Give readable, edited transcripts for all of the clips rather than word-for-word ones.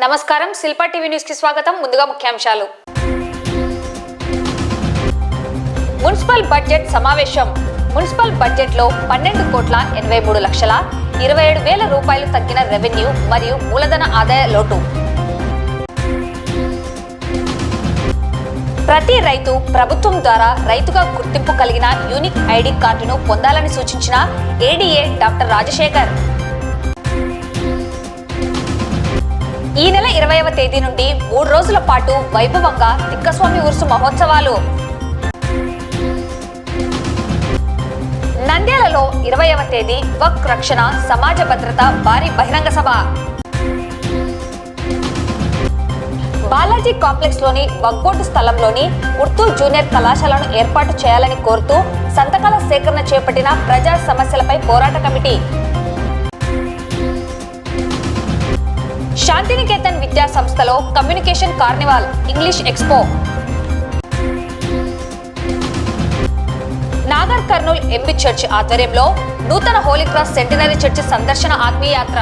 నమస్కారం Shilpa TV news కి స్వాగతం. ముందుగా ముఖ్యాంశాలు. మున్సిపల్ బడ్జెట్ సమావేశం. మున్సిపల్ బడ్జెట్ లో 12,83,27,000 రూపాయలు తగ్గిన రెవెన్యూ మరియు మూలధన ఆదాయ లోటు. ప్రతి రైతు ప్రభుత్వం ద్వారా రైతుగా గుర్తింపు కలిగిన యూనిక్ ఐడి కార్డును పొందాలని సూచించిన ఏడీఏ డాక్టర్ రాజశేఖర్. ఈ నెల 20వ తేదీ నుండి 3 రోజుల పాటు వైభవంగా తిక్కస్వామి ఉరుసు మహోత్సవాలు. నంద్యాలలో 20వ తేదీ వక్ రక్షణ సమాజ భద్రత భారీ బహిరంగ సభ. బాలాజీ కాంప్లెక్స్ లోని వక్బోర్డు స్థలంలోని ఉర్దూ జూనియర్ కళాశాలను ఏర్పాటు చేయాలని కోరుతూ సంతకాల సేకరణ చేపట్టిన ప్రజా సమస్యలపై పోరాట కమిటీ. శాంతినికేతన్ విద్యా సంస్థలో communication carnival English expo. Nagar Kurnool MB church ఆధ్వర్యంలో నూతన హోలీ క్రాస్ సెంటినరీ చర్చ్ సందర్శన ఆత్మీయ యాత్ర.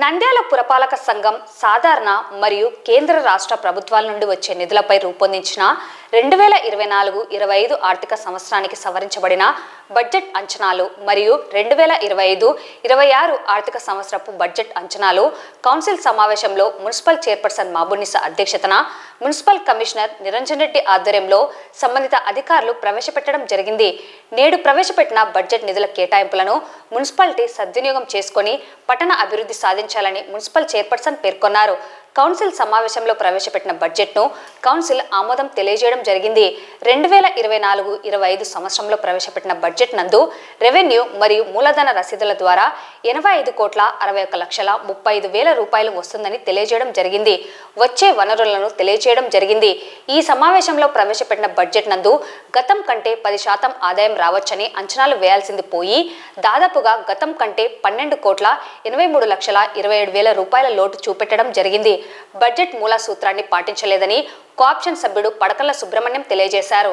నంద్యాల పురపాలక సంఘం సాధారణ మరియు కేంద్ర రాష్ట్ర ప్రభుత్వాల నుండి వచ్చే నిధులపై రూపొందించిన 2024-25 ఆర్థిక సంవత్సరానికి సవరించబడిన బడ్జెట్ అంచనాలు మరియు 2025-26 ఆర్థిక సంవత్సరపు బడ్జెట్ అంచనాలు కౌన్సిల్ సమావేశంలో మున్సిపల్ చైర్పర్సన్ మాబునిసా అధ్యక్షతన మున్సిపల్ కమిషనర్ నిరంజన్ రెడ్డి ఆధ్వర్యంలో సంబంధిత అధికారులు ప్రవేశపెట్టడం జరిగింది. నేడు ప్రవేశపెట్టిన బడ్జెట్ నిధుల కేటాయింపులను మున్సిపాలిటీ సద్వినియోగం చేసుకుని పట్టణ అభివృద్ధి సాధించాలని మున్సిపల్ చైర్పర్సన్ పేర్కొన్నారు. కౌన్సిల్ సమావేశంలో ప్రవేశపెట్టిన బడ్జెట్ను కౌన్సిల్ ఆమోదం తెలియజేయడం జరిగింది. 2024-25 సంవత్సరంలో ప్రవేశపెట్టిన బడ్జెట్ నందు రెవెన్యూ మరియు మూలధన రసీదుల ద్వారా 85,61,35,000 రూపాయలు వస్తుందని తెలియజేయడం జరిగింది. వచ్చే వనరులను తెలియజేయడం జరిగింది. ఈ సమావేశంలో ప్రవేశపెట్టిన బడ్జెట్ నందు గతం కంటే 10% ఆదాయం రావచ్చని అంచనాలు వేయాల్సింది పోయి దాదాపుగా గతం కంటే 12,83,27,000 రూపాయల లోటు చూపెట్టడం జరిగింది. బడ్జెట్ మూల సూత్రాన్ని పాటించలేదని కోఆప్షన్ సభ్యుడు పడకల్ల సుబ్రహ్మణ్యం తెలియజేశారు.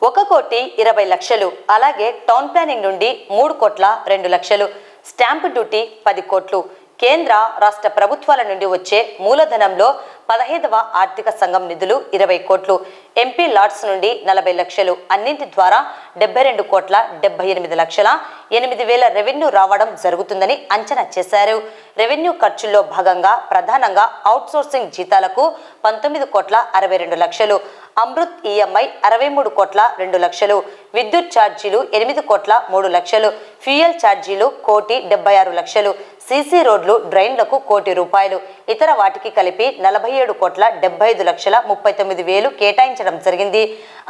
1,20,00,000 అలాగే టౌన్ ప్లానింగ్ నుండి 3,02,00,000, స్టాంపు డ్యూటీ 10 కోట్లు, కేంద్ర రాష్ట్ర ప్రభుత్వాల నుండి వచ్చే మూలధనంలో 15వ ఆర్థిక సంఘం నిధులు 20 కోట్లు, ఎంపీ లాట్స్ నుండి 40 లక్షలు, అన్నింటి ద్వారా 72,78,08,000 రెవెన్యూ రావడం జరుగుతుందని అంచనా చేశారు. రెవెన్యూ ఖర్చుల్లో భాగంగా ప్రధానంగా అవుట్సోర్సింగ్ జీతాలకు 19,62,00,000, అమృత్ ఈఎంఐ 63,02,00,000, విద్యుత్ ఛార్జీలు 8,03,00,000, ఫ్యూయల్ ఛార్జీలు 1,76,00,000, సీసీ రోడ్లు డ్రైన్లకు 1 కోటి రూపాయలు, ఇతర వాటికి కలిపి 47,75,39,000 కేటాయించడం జరిగింది.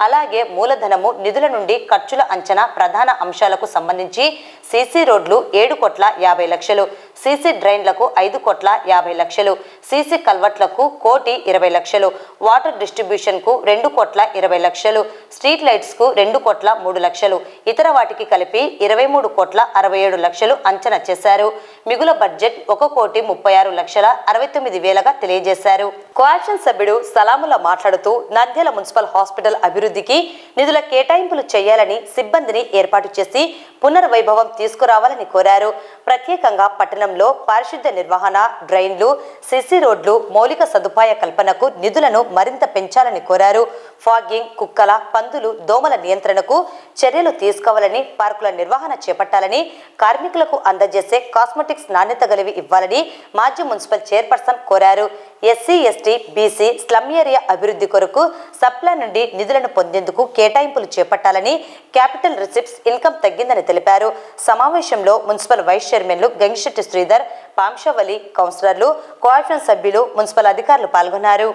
అలాగే మూలధనము నిధుల నుండి ఖర్చుల అంచనా ప్రధాన అంశాలకు సంబంధించి సీసీ రోడ్లు 7,50,00,000, సీసీ డ్రైన్లకు 5,50,00,000, సీసీ కల్వర్ట్లకు 1,20,00,000, వాటర్ డిస్ట్రిబ్యూషన్ కు 2,20,00,000, స్ట్రీట్ లైట్స్ కు 2,03,00,000, ఇతర వాటికి కలిపి 23,67,00,000 అంచనా చేశారు. మిగుల బడ్జెట్ 1,36,69,000గా తెలియజేశారు. కోఆప్షన్ సభ్యుడు సలాముల్లా మాట్లాడుతూ నంద్యాల మున్సిపల్ హాస్పిటల్ అభివృద్ధికి నిధుల కేటాయింపులు చేయాలని, సిబ్బందిని ఏర్పాటు చేసి పునర్వైభవం తీసుకురావాలని కోరారు. ప్రత్యేకంగా పట్టణంలో పారిశుద్ధ్య నిర్వహణ, డ్రైన్లు, సిసి రోడ్లు, మౌలిక సదుపాయ కల్పనకు నిధులను మరింత పెంచాలని కోరారు. ఫాగింగ్, కుక్కల, పందులు, దోమల నియంత్రణకు చర్యలు తీసుకోవాలని, పార్కుల నిర్వహణ చేపట్టాలని, కార్మికులకు అందజేసే కాస్మెటిక్స్ నాణ్యత గలివి ఇవ్వాలని మాజీ మున్సిపల్ చైర్పర్సన్ కోరారు. SC, ST, BC, slum area అభివృద్ధి కొరకు సప్లా నుండి నిధులను పొందేందుకు కేటాయింపులు చేపట్టాలని, క్యాపిటల్ రిసిప్ట్స్ ఇన్కమ్ తగ్గిందని తెలిపారు. సమావేశంలో మున్సిపల్ వైస్ చైర్మన్లు గంగిశెట్టి శ్రీధర్, పాంషవలి, కౌన్సిలర్లు, కోఆప్షన్ సభ్యులు, మున్సిపల్ అధికారులు పాల్గొన్నారు.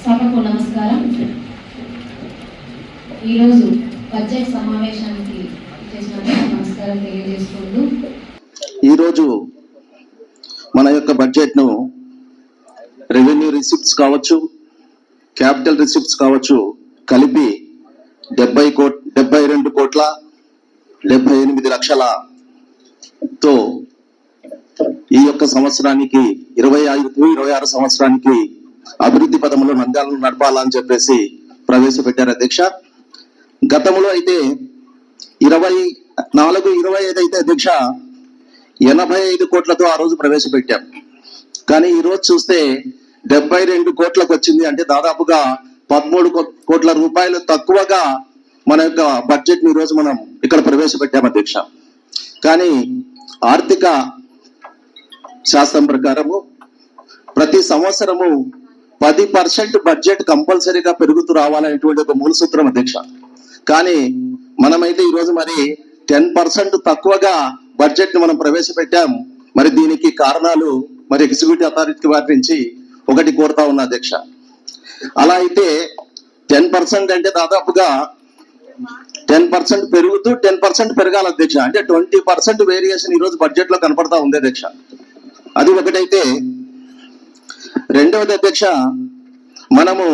సభకు నమస్కారం. ఈరోజు బడ్జెట్ సమావేశానికి చేసినందుకు నమస్కారం తెలియజేసుకుంటూ, ఈరోజు మన యొక్క బడ్జెట్ను రెవెన్యూ రిసిప్ట్స్ కావచ్చు, క్యాపిటల్ రిసిప్ట్స్ కావచ్చు కలిపి 72,78,00,000తో ఈ యొక్క సంవత్సరానికి 25-26 సంవత్సరానికి అభివృద్ధి పథంలో నంద్యాలను నడపాలని చెప్పేసి ప్రవేశపెట్టారు అధ్యక్ష. గతంలో అయితే 24-25 అయితే అధ్యక్ష 85 కోట్లతో ఆ రోజు ప్రవేశపెట్టాం. కానీ ఈ రోజు చూస్తే 72 కోట్లకు వచ్చింది. అంటే దాదాపుగా 13 కోట్ల రూపాయలు తక్కువగా మన యొక్క బడ్జెట్ ని ఈరోజు మనం ఇక్కడ ప్రవేశపెట్టాం అధ్యక్ష. కానీ ఆర్థిక శాస్త్రం ప్రకారము ప్రతి సంవత్సరము 10% బడ్జెట్ కంపల్సరీగా పెరుగుతూ రావాలనేటువంటి ఒక మూల సూత్రం అధ్యక్ష. కానీ మనమైతే ఈరోజు మరి 10% తక్కువగా బడ్జెట్ ని మనం ప్రవేశపెట్టాం. మరి దీనికి కారణాలు మరి ఎగ్జిక్యూటివ్ అథారిటీ వారి నుంచి ఒకటి కోరుతా ఉన్నా అధ్యక్ష. అలా అయితే 10% అంటే దాదాపుగా 10% పెరుగుతూ 10% పెరగాలి అధ్యక్ష. అంటే 20% వేరియేషన్ ఈ రోజు బడ్జెట్ లో కనపడతా ఉంది అధ్యక్ష. అది ఒకటైతే, రెండవది అధ్యక్ష, మనము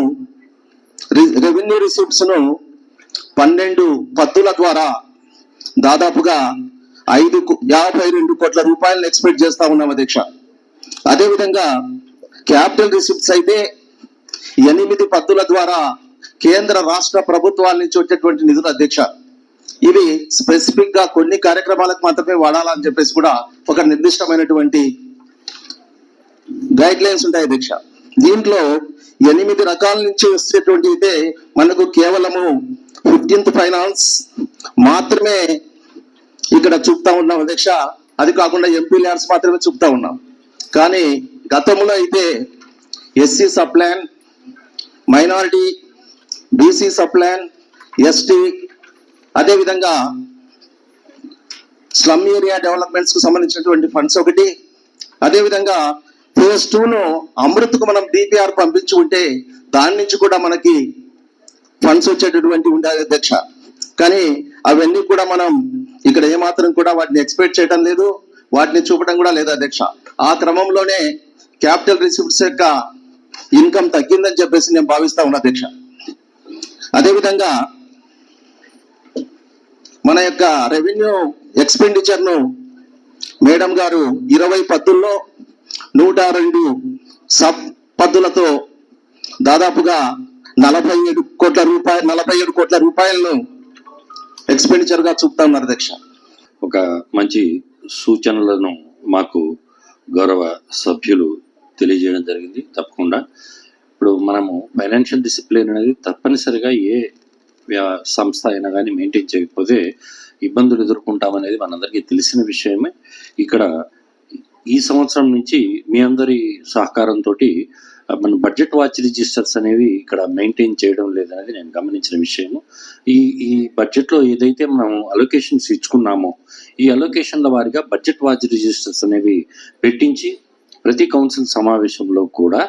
రెవెన్యూ రిసిప్ట్స్ ను 12 పద్దుల ద్వారా దాదాపుగా 52 కోట్ల రూపాయలను ఎక్స్పెక్ట్ చేస్తా ఉన్నాం అధ్యక్ష. అదేవిధంగా క్యాపిటల్ రిసిప్ట్స్ అయితే 8 పద్దుల ద్వారా కేంద్ర రాష్ట్ర ప్రభుత్వాల నుంచి వచ్చేటువంటి నిధులు అధ్యక్ష. ఇవి స్పెసిఫిక్ గా కొన్ని కార్యక్రమాలకు మాత్రమే వాడాలని చెప్పేసి కూడా ఒక నిర్దిష్టమైనటువంటి గైడ్ లైన్స్ ఉంటాయి అధ్యక్ష. దీంట్లో 8 రకాల నుంచి వచ్చేటువంటి అయితే మనకు కేవలము 15th ఫైనాన్స్ మాత్రమే ఇక్కడ చూపుతా ఉన్నాం అధ్యక్ష. అది కాకుండా ఎంపీ ల్యాడ్స్ మాత్రమే చూపుతా ఉన్నాం. కానీ గతంలో అయితే SC sub plan, minority, BC sub plan, ST, అదేవిధంగా స్లమ్ ఏరియా డెవలప్మెంట్స్ కు సంబంధించినటువంటి ఫండ్స్ ఒకటి, అదేవిధంగా ఫేజ్ 2ను అమృత్కు మనం డిపిఆర్ పంపించి ఉంటే దాని నుంచి కూడా మనకి ఫండ్స్ వచ్చేటటువంటి ఉండాలి అధ్యక్ష. కానీ అవన్నీ కూడా మనం ఇక్కడ ఏమాత్రం కూడా వాటిని ఎక్స్పెక్ట్ చేయడం లేదు, వాటిని చూపడం కూడా లేదు అధ్యక్ష. ఆ క్రమంలోనే క్యాపిటల్ రిసిప్ట్స్ యొక్క ఇన్కమ్ తగ్గిందని చెప్పేసి నేను భావిస్తా ఉన్నా అధ్యక్ష. అదేవిధంగా మన యొక్క రెవెన్యూ ఎక్స్పెండిచర్ ను మేడం గారు 20 పద్దుల్లో 102 సబ్ పద్దులతో దాదాపుగా 47 కోట్ల రూపాయలను ఎక్స్పెండిచర్ గా చూపుతా ఉన్నారు అధ్యక్ష. ఒక మంచి సూచనలను మాకు గౌరవ సభ్యులు తెలియజేయడం జరిగింది. తప్పకుండా ఇప్పుడు మనము ఫైనాన్షియల్ డిసిప్లిన్ అనేది తప్పనిసరిగా ఏ సంస్థ అయినా కానీ మెయింటైన్ చేయకపోతే ఇబ్బందులు ఎదుర్కొంటామనేది మనందరికీ తెలిసిన విషయమే. ఇక్కడ ఈ సంవత్సరం నుంచి మీ అందరి సహకారంతో మన బడ్జెట్ వాచ్ రిజిస్టర్స్ అనేవి ఇక్కడ మెయింటైన్ చేయడం లేదనేది నేను గమనించిన విషయము. ఈ బడ్జెట్లో ఏదైతే మనం అలొకేషన్స్ ఇచ్చుకున్నామో ఈ అలొకేషన్ల వారిగా బడ్జెట్ వాచ్ రిజిస్టర్స్ అనేవి పెట్టించి ప్రతి కౌన్సిల్ సమావేశంలో కూడా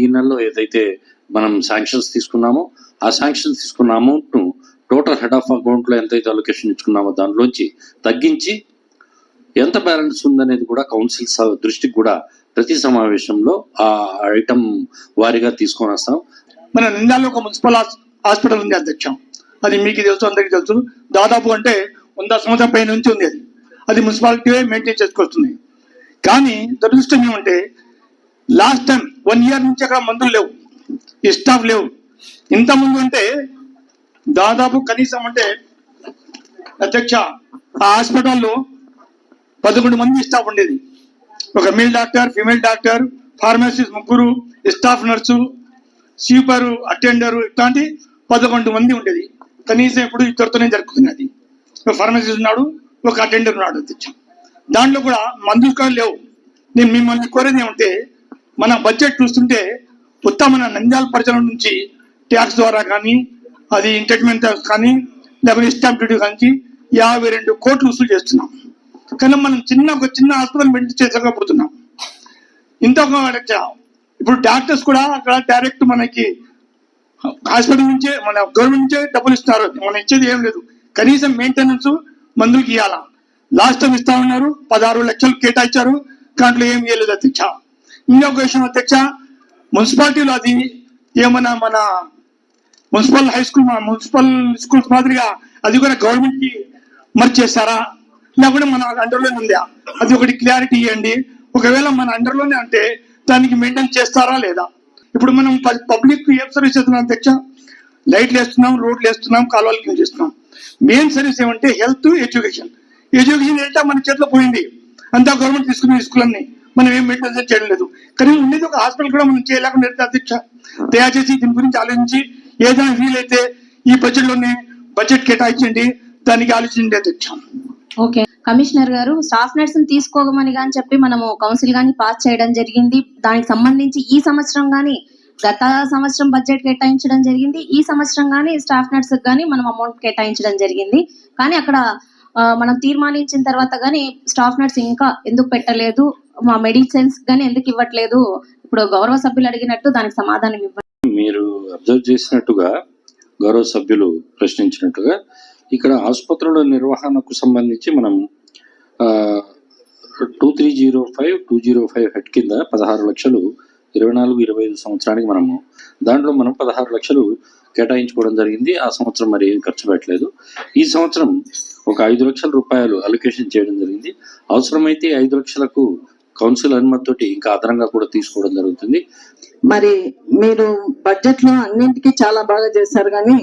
ఈ నెలలో ఏదైతే మనం శాంక్షన్స్ తీసుకున్నామో ఆ శాంక్షన్స్ తీసుకున్న అమౌంట్ను టోటల్ హెడ్ ఆఫ్ అకౌంట్లో ఎంతైతే అలొకేషన్ ఇచ్చుకున్నామో దానిలోంచి తగ్గించి ఎంత బ్యాలెన్స్ ఉందనేది కూడా కౌన్సిల్ దృష్టికి కూడా ప్రతి సమావేశంలో ఆ ఐటమ్ వారిగా తీసుకొని వస్తాం. మన నంద్యాలలో ఒక మున్సిపల్ హాస్పిటల్ ఉంది అధ్యక్ష. అది మీకు తెలుసు, అందరికీ తెలుసు. దాదాపు అంటే 100 సంవత్సరాల పై నుంచి ఉంది. అది మున్సిపాలిటీ మెయింటైన్ చేసుకొస్తుంది. కానీ దురదృష్టం ఏమంటే లాస్ట్ టైం 1 year నుంచి అక్కడ మందులు లేవు, ఈ స్టాఫ్ లేవు. ఇంత ముందు అంటే దాదాపు కనీసం అంటే అధ్యక్ష ఆ హాస్పిటల్లో 11 మంది స్టాఫ్ ఉండేది. ఒక male doctor, female doctor, pharmacist 3, staff nurse, sweeper, attender, ఇట్లాంటి 11 మంది ఉండేది. కనీసం ఇప్పుడు ఇద్దరితోనే జరుగుతున్నది. ఒక ఫార్మసిస్ట్ ఉన్నాడు, ఒక అటెండర్ ఉన్నాడు అధ్యక్ష. దాంట్లో కూడా మందులు కూడా లేవు. నేను మిమ్మల్ని కోరేది ఏమంటే మన బడ్జెట్ చూస్తుంటే మొత్తం మన నంద్యాల ప్రజల నుంచి ట్యాక్స్ ద్వారా కానీ, అది ఎంటర్టైన్మెంట్ ట్యాక్స్ కానీ, లేకపోతే స్టాంప్ డ్యూటీ కానీ 52 కోట్లు వసూలు చేస్తున్నాం. కానీ మనం ఒక చిన్న హాస్పిటల్ మెయింటైన్ చేసుకోకపోతున్నాం. ఇంత ఇప్పుడు డాక్టర్స్ కూడా అక్కడ డైరెక్ట్ మనకి హాస్పిటల్ నుంచే మన గవర్నమెంట్ నుంచే డబ్బులు ఇస్తున్నారు. మనం ఇచ్చేది ఏం లేదు, కనీసం మెయింటెనెన్స్ మందులకి ఇవ్వాలా. లాస్ట్ టైం ఇస్తా ఉన్నారు, 16 లక్షలు కేటాయించారు, దాంట్లో ఏం చేయలేదు అధ్యక్ష. ఇంకొక విషయం అధ్యక్ష, మున్సిపాలిటీలో అది ఏమన్నా మన municipal high school municipal schools మాదిరిగా అది కూడా గవర్నమెంట్ కి మర్చి చేస్తారా, లేకుంటే మన అండర్లోనే ఉందా, అది ఒకటి క్లారిటీ ఇవ్వండి. ఒకవేళ మన అండర్లోనే అంటే దానికి మెయింటైన్ చేస్తారా లేదా? ఇప్పుడు మనం పబ్లిక్ ఏం సర్వీస్ చేస్తున్నాం అధ్యక్ష? లైట్లు వేస్తున్నాం, రోడ్లు వేస్తున్నాం, కాలువలు క్లీన్ చేస్తున్నాం. మెయిన్ సర్వీస్ ఏమంటే హెల్త్, ఎడ్యుకేషన్. ఎడ్యుకేషన్ ఏంటో మన చేతిలో పోయింది, అంతా గవర్నమెంట్ తీసుకున్న స్కూలన్నీ మనం ఏం మెయింటెనెన్స్ చేయడం లేదు. కానీ ఉండేది ఒక హాస్పిటల్ కూడా మనం చేయలేకుండా అధ్యక్ష. దయచేసి దీని గురించి ఆలోచించి ఏదైనా వీలైతే ఈ బడ్జెట్ కేటాయించండి, దానికి ఆలోచించండి అధ్యక్ష. ఓకే, కమిషనర్ గారు, స్టాఫ్ నర్స్ తీసుకోమని కానీ చెప్పి మనము కౌన్సిల్ గాని పాస్ చేయడం జరిగింది. దానికి సంబంధించి ఈ సంవత్సరం గాని, గత సంవత్సరం బడ్జెట్ కేటాయించడం జరిగింది, ఈ సంవత్సరం గాని స్టాఫ్ నర్స్ గాని మనం అమౌంట్ కేటాయించడం జరిగింది. కానీ అక్కడ మనం తీర్మానించిన తర్వాత గానీ స్టాఫ్ నర్స్ ఇంకా ఎందుకు పెట్టలేదు, మా మెడిసిన్స్ గానీ ఎందుకు ఇవ్వట్లేదు, ఇప్పుడు గౌరవ సభ్యులు అడిగినట్టు దానికి సమాధానం ఇవ్వండి. మీరు అబ్జర్వ్ చేసినట్టుగా, గౌరవ సభ్యులు ప్రశ్నించినట్టుగా, ఇక్కడ ఆసుపత్రుల నిర్వహణకు సంబంధించి మనం 2305 హెడ్ కింద 16 లక్షలు 24-25 సంవత్సరానికి మనము దాంట్లో మనం 16 లక్షలు కేటాయించుకోవడం జరిగింది. ఆ సంవత్సరం మరి ఏం ఖర్చు పెట్టలేదు. ఈ సంవత్సరం ఒక 5 లక్షల రూపాయలు అలొకేషన్ చేయడం జరిగింది. అవసరమైతే 5 లక్షలకు కౌన్సిల్ అనుమతితోటి ఇంకా అదనంగా కూడా తీసుకోవడం జరుగుతుంది. మరి మీరు బడ్జెట్ లో అన్నింటికి చాలా బాగా చేశారు, కానీ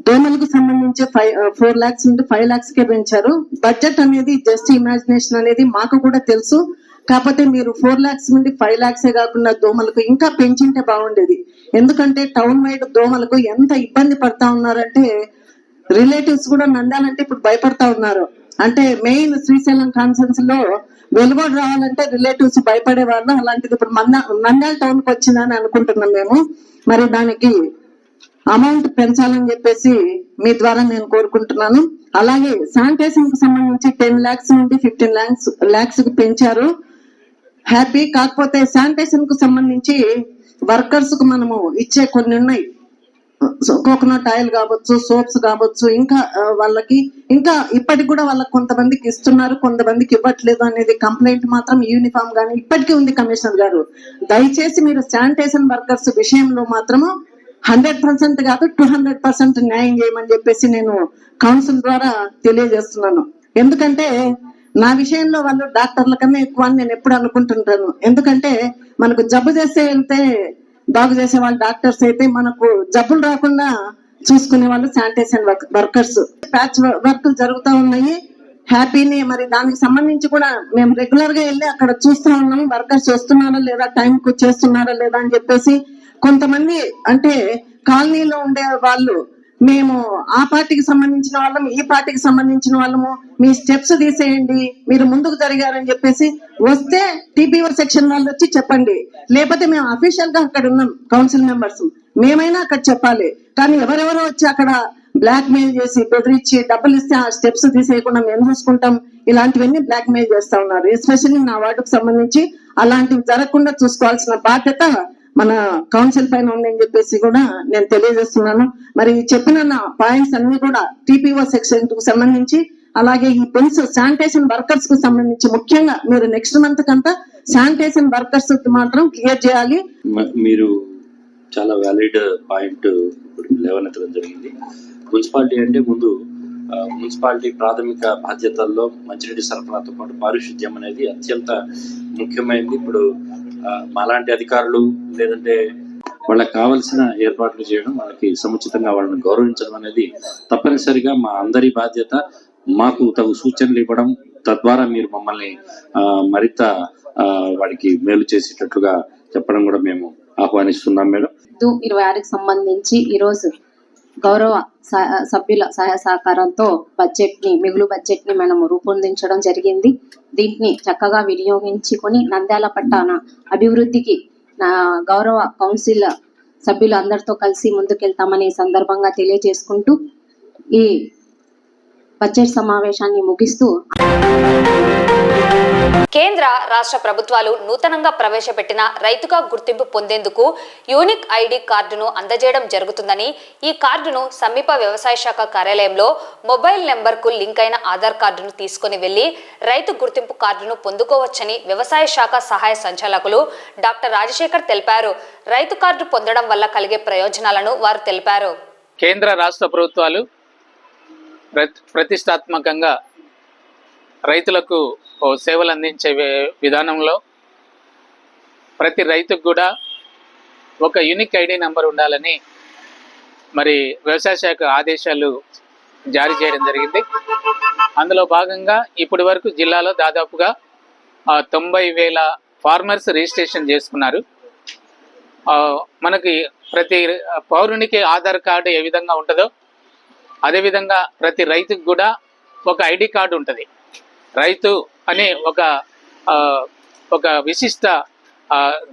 దోమలకు సంబంధించి 4 lakhs నుండి 5 lakhs కే పెంచారు. బడ్జెట్ అనేది జస్ట్ ఇమాజినేషన్ అనేది మాకు కూడా తెలుసు. కాకపోతే మీరు 4 lakhs నుండి 5 lakhs కాకుండా దోమలకు ఇంకా పెంచింటే బాగుండేది. ఎందుకంటే టౌన్ వైడ్ దోమలకు ఎంత ఇబ్బంది పడతా ఉన్నారంటే రిలేటివ్స్ కూడా నందాలంటే ఇప్పుడు భయపడతా ఉన్నారు. అంటే మెయిన్ శ్రీశైలం కాన్ఫరెన్స్ లో వెలుగోడు రావాలంటే రిలేటివ్స్ భయపడే వాళ్ళు. అలాంటిది ఇప్పుడు నంద్యాల టౌన్ కి వచ్చిందని అనుకుంటున్నాం మేము. మరి దానికి అమౌంట్ పెంచాలని చెప్పేసి మీ ద్వారా నేను కోరుకుంటున్నాను. అలాగే శానిటేషన్ కు సంబంధించి 10 lakhs నుండి 15 lakhs కి పెంచారు, హ్యాపీ. కాకపోతే శానిటేషన్ కు సంబంధించి వర్కర్స్ కు మనము ఇచ్చే కొన్ని ఉన్నాయి, కోకోనట్ ఆయిల్ కావచ్చు, సోప్స్ కావచ్చు, ఇంకా వాళ్ళకి ఇంకా ఇప్పటికి కూడా వాళ్ళకి కొంతమందికి ఇస్తున్నారు, కొంతమందికి ఇవ్వట్లేదు అనేది కంప్లైంట్ మాత్రం యూనిఫామ్ గానీ ఇప్పటికీ ఉంది. కమిషనర్ గారు, దయచేసి మీరు శానిటేషన్ వర్కర్స్ విషయంలో మాత్రము 100% కాదు 200% న్యాయం చేయమని చెప్పేసి నేను కౌన్సిల్ ద్వారా తెలియజేస్తున్నాను. ఎందుకంటే నా విషయంలో వాళ్ళు డాక్టర్ల కన్నా ఎక్కువ అని నేను ఎప్పుడు అనుకుంటుంటాను. ఎందుకంటే మనకు జబ్బు చేస్తే వెళ్తే బాగు చేసే వాళ్ళు డాక్టర్స్ అయితే, మనకు జబ్బులు రాకుండా చూసుకునే వాళ్ళు శానిటేషన్ వర్కర్స్. ప్యాచ్ వర్క్ జరుగుతూ ఉన్నాయి, హ్యాపీని. మరి దానికి సంబంధించి కూడా మేము రెగ్యులర్ గా వెళ్ళి అక్కడ చూస్తూ ఉన్నాము, వర్కర్స్ వస్తున్నారా లేదా, టైం కు చేస్తున్నారా లేదా అని చెప్పేసి. కొంతమంది అంటే కాలనీలో ఉండే వాళ్ళు, మేము ఆ పార్టీకి సంబంధించిన వాళ్ళము, ఈ పార్టీకి సంబంధించిన వాళ్ళము, మీ స్టెప్స్ తీసేయండి, మీరు ముందుకు జరిగారని చెప్పేసి వస్తే టీపీఓ సెక్షన్ వాళ్ళు వచ్చి చెప్పండి. లేకపోతే మేము అఫీషియల్ గా అక్కడ ఉన్నాం కౌన్సిల్ మెంబర్స్, మేమైనా అక్కడ చెప్పాలి. కానీ ఎవరెవరో వచ్చి అక్కడ బ్లాక్ మెయిల్ చేసి బెదిరించి డబ్బులు ఇస్తే ఆ స్టెప్స్ తీసేయకుండా మేము చూసుకుంటాం, ఇలాంటివన్నీ బ్లాక్ మెయిల్ చేస్తా ఉన్నారు. ఎస్పెషల్లీ నా వార్డుకు సంబంధించి అలాంటివి జరగకుండా చూసుకోవాల్సిన బాధ్యత మన కౌన్సిల్ పైన ఉందని చెప్పేసి కూడా నేను తెలియజేస్తున్నాను. మరి చెప్పిన నా పాయింట్స్ అన్ని కూడా టీపీఓ సెక్షన్ కు సంబంధించి, అలాగే ఈ పెన్స్ శానిటేషన్ వర్కర్స్ కు సంబంధించి ముఖ్యంగా మీరు నెక్స్ట్ మంత్ కంతా శానిటేషన్ వర్కర్స్ మాత్రం క్లియర్ చేయాలి. మీరు చాలా వ్యాలిడ్ పాయింట్ లేవనెత్తడం జరిగింది. మున్సిపాలిటీ అంటే ముందు మున్సిపాలిటీ ప్రాథమిక బాధ్యతల్లో మంచినీటి సరఫరాతో పాటు పారిశుద్ధ్యం అనేది అత్యంత ముఖ్యమైనది. ఇప్పుడు మాలాంటి అధికారులు లేదంటే వాళ్ళకి కావలసిన ఏర్పాట్లు చేయడం, వాళ్ళకి సముచితంగా వాళ్ళని గౌరవించడం అనేది తప్పనిసరిగా మా అందరి బాధ్యత. మాకు తగు సూచనలు ఇవ్వడం, తద్వారా మీరు మమ్మల్ని మరింత వాడికి మేలు చేసేటట్లుగా చెప్పడం కూడా మేము ఆహ్వానిస్తున్నాం మేడం. 26కి సంబంధించి ఈరోజు గౌరవ సభ్యుల సహాయ సహకారంతో మిగులు బడ్జెట్ ని మనం రూపొందించడం జరిగింది. దీన్ని చక్కగా వినియోగించుకొని నంద్యాల పట్టణ అభివృద్ధికి గౌరవ కౌన్సిల్ సభ్యులు అందరితో కలిసి ముందుకెళ్తామని సందర్భంగా తెలియజేసుకుంటూ ఈ బడ్జెట్ సమావేశాన్ని ముగిస్తూ కేంద్ర రాష్ట్ర ప్రభుత్వాలు నూతనంగా ప్రవేశపెట్టిన రైతుగా గుర్తింపు పొందేందుకు యూనిక్ ఐడి కార్డును అందజేయడం జరుగుతుందని, ఈ కార్డును సమీప వ్యవసాయ శాఖ కార్యాలయంలో మొబైల్ నెంబర్కు లింక్ అయిన ఆధార్ కార్డును తీసుకుని వెళ్లి రైతు గుర్తింపు కార్డును పొందుకోవచ్చని వ్యవసాయ శాఖ సహాయ సంచాలకులు డాక్టర్ రాజశేఖర్ తెలిపారు. రైతు కార్డు పొందడం వల్ల కలిగే ప్రయోజనాలను వారు తెలిపారు. కేంద్ర రాష్ట్ర ప్రభుత్వాలు ప్రతిష్టాత్మకంగా రైతులకు సేవలు అందించే విధానంలో ప్రతి రైతుకు కూడా ఒక యూనిక్ ఐడి నెంబర్ ఉండాలని మరి వ్యవసాయ శాఖ ఆదేశాలు జారీ చేయడం జరిగింది. అందులో భాగంగా ఇప్పటి వరకు జిల్లాలో దాదాపుగా 90,000 ఫార్మర్స్ రిజిస్ట్రేషన్ చేసుకున్నారు. మనకి ప్రతి పౌరునికి ఆధార్ కార్డు ఏ విధంగా ఉంటుందో అదేవిధంగా ప్రతి రైతుకు కూడా ఒక ఐడి కార్డు ఉంటుంది. రైతు అనే ఒక విశిష్ట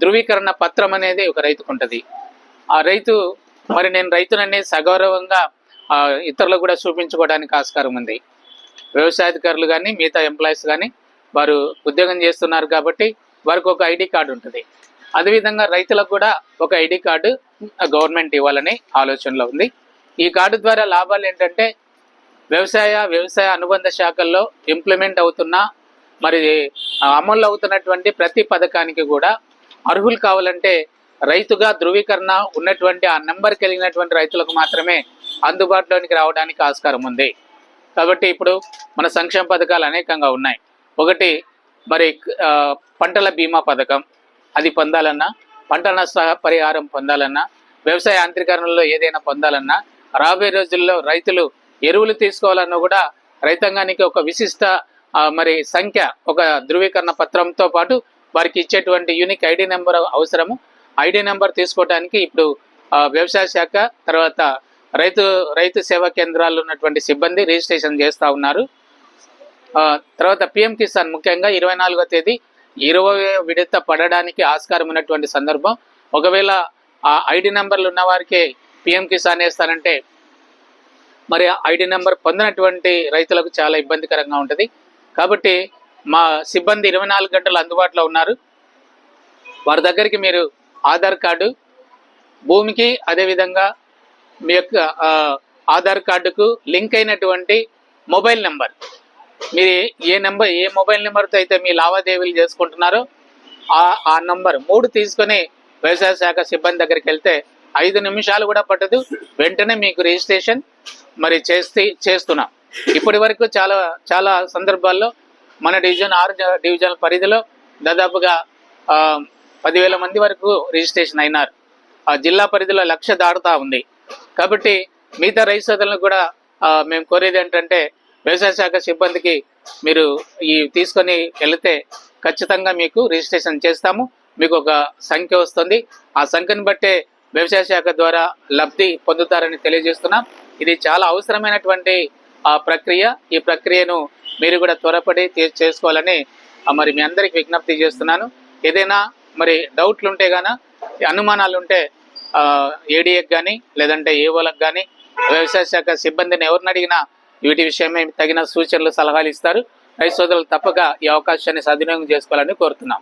ధృవీకరణ పత్రం అనేది ఒక రైతుకు ఉంటుంది. ఆ రైతు మరి నేను రైతుననే సగౌరవంగా ఇతరులకు కూడా చూపించుకోవడానికి ఆస్కారం ఉంది. వ్యవసాయాధికారులు కానీ మిగతా ఎంప్లాయీస్ కానీ వారు ఉద్యోగం చేస్తున్నారు కాబట్టి వారికి ఒక ఐడి కార్డు ఉంటుంది. అదేవిధంగా రైతులకు కూడా ఒక ఐడి కార్డు గవర్నమెంట్ ఇవ్వాలని ఆలోచనలో ఉంది. ఈ కార్డు ద్వారా లాభాలు ఏంటంటే వ్యవసాయ అనుబంధ శాఖల్లో ఇంప్లిమెంట్ అవుతున్న మరి అమలు అవుతున్నటువంటి ప్రతి పథకానికి కూడా అర్హులు కావాలంటే రైతుగా ధృవీకరణ ఉన్నటువంటి ఆ నెంబర్ కలిగినటువంటి రైతులకు మాత్రమే అందుబాటులోనికి రావడానికి ఆస్కారం ఉంది. కాబట్టి ఇప్పుడు మన సంక్షేమ పథకాలు అనేకంగా ఉన్నాయి. ఒకటి మరి పంటల బీమా పథకం, అది పొందాలన్నా, పంట నష్ట పరిహారం పొందాలన్నా, వ్యవసాయ యాంత్రీకరణలో ఏదైనా పొందాలన్నా, రాబోయే రోజుల్లో రైతులు ఎరువులు తీసుకోవాలన్నా కూడా రైతాంగానికి ఒక విశిష్ట మరి సంఖ్య, ఒక ధృవీకరణ పత్రంతో పాటు వారికి ఇచ్చేటువంటి యూనిక్ ఐడి నెంబర్ అవసరము. ఐడి నెంబర్ తీసుకోవడానికి ఇప్పుడు వ్యవసాయ శాఖ తర్వాత రైతు సేవా కేంద్రాల్లో ఉన్నటువంటి సిబ్బంది రిజిస్ట్రేషన్ చేస్తూ ఉన్నారు. తర్వాత పిఎం కిసాన్ ముఖ్యంగా 24వ తేదీ 20వ విడత పడడానికి ఆస్కారం ఉన్నటువంటి సందర్భం. ఒకవేళ ఆ ఐడి నెంబర్లు ఉన్న వారికి పిఎం కిసాన్ వేస్తారంటే మరి ఐడి నెంబర్ పొందినటువంటి రైతులకు చాలా ఇబ్బందికరంగా ఉంటుంది. కాబట్టి మా సిబ్బంది 24 గంటలు అందుబాటులో ఉన్నారు. వారి దగ్గరికి మీరు ఆధార్ కార్డు, భూమికి అదేవిధంగా మీ యొక్క ఆధార్ కార్డుకు లింక్ అయినటువంటి మొబైల్ నెంబర్, మీరు ఏ మొబైల్ నెంబర్తో అయితే మీ లావాదేవీలు చేసుకుంటున్నారో ఆ నంబర్ 3 తీసుకొని వ్యవసాయ శాఖ సిబ్బంది దగ్గరికి వెళ్తే 5 నిమిషాలు కూడా పట్టదు, వెంటనే మీకు రిజిస్ట్రేషన్ మరి చేస్తున్నాం. ఇప్పటి వరకు చాలా సందర్భాల్లో మన డివిజన్ 6 డివిజన్ పరిధిలో దాదాపుగా 10,000 మంది వరకు రిజిస్ట్రేషన్ అయినారు. ఆ జిల్లా పరిధిలో 1,00,000 దాటుతా ఉంది. కాబట్టి మిగతా రైతు సోదరులకు కూడా మేము కోరేది ఏంటంటే వ్యవసాయ శాఖ సిబ్బందికి మీరు తీసుకొని వెళితే ఖచ్చితంగా మీకు రిజిస్ట్రేషన్ చేస్తాము. మీకు ఒక సంఖ్య వస్తుంది. ఆ సంఖ్యను బట్టే వ్యవసాయ శాఖ ద్వారా లబ్ధి పొందుతారని తెలియజేస్తున్నాం. ఇది చాలా అవసరమైనటువంటి ప్రక్రియ. ఈ ప్రక్రియను మీరు కూడా త్వరపడి చేసుకోవాలని మరి మీ అందరికి విజ్ఞప్తి చేస్తున్నాను. ఏదైనా మరి డౌట్లు ఉంటే గాన, అనుమానాలు ఉంటే ఏడీఏకి కానీ లేదంటే ఏఓలకు కానీ వ్యవసాయ శాఖ సిబ్బందిని ఎవరిని అడిగినా వీటి విషయమే తగిన సూచనలు, సలహాలు ఇస్తారు. రైతు సోదరులు తప్పక ఈ అవకాశాన్ని సద్వినియోగం చేసుకోవాలని కోరుతున్నాం.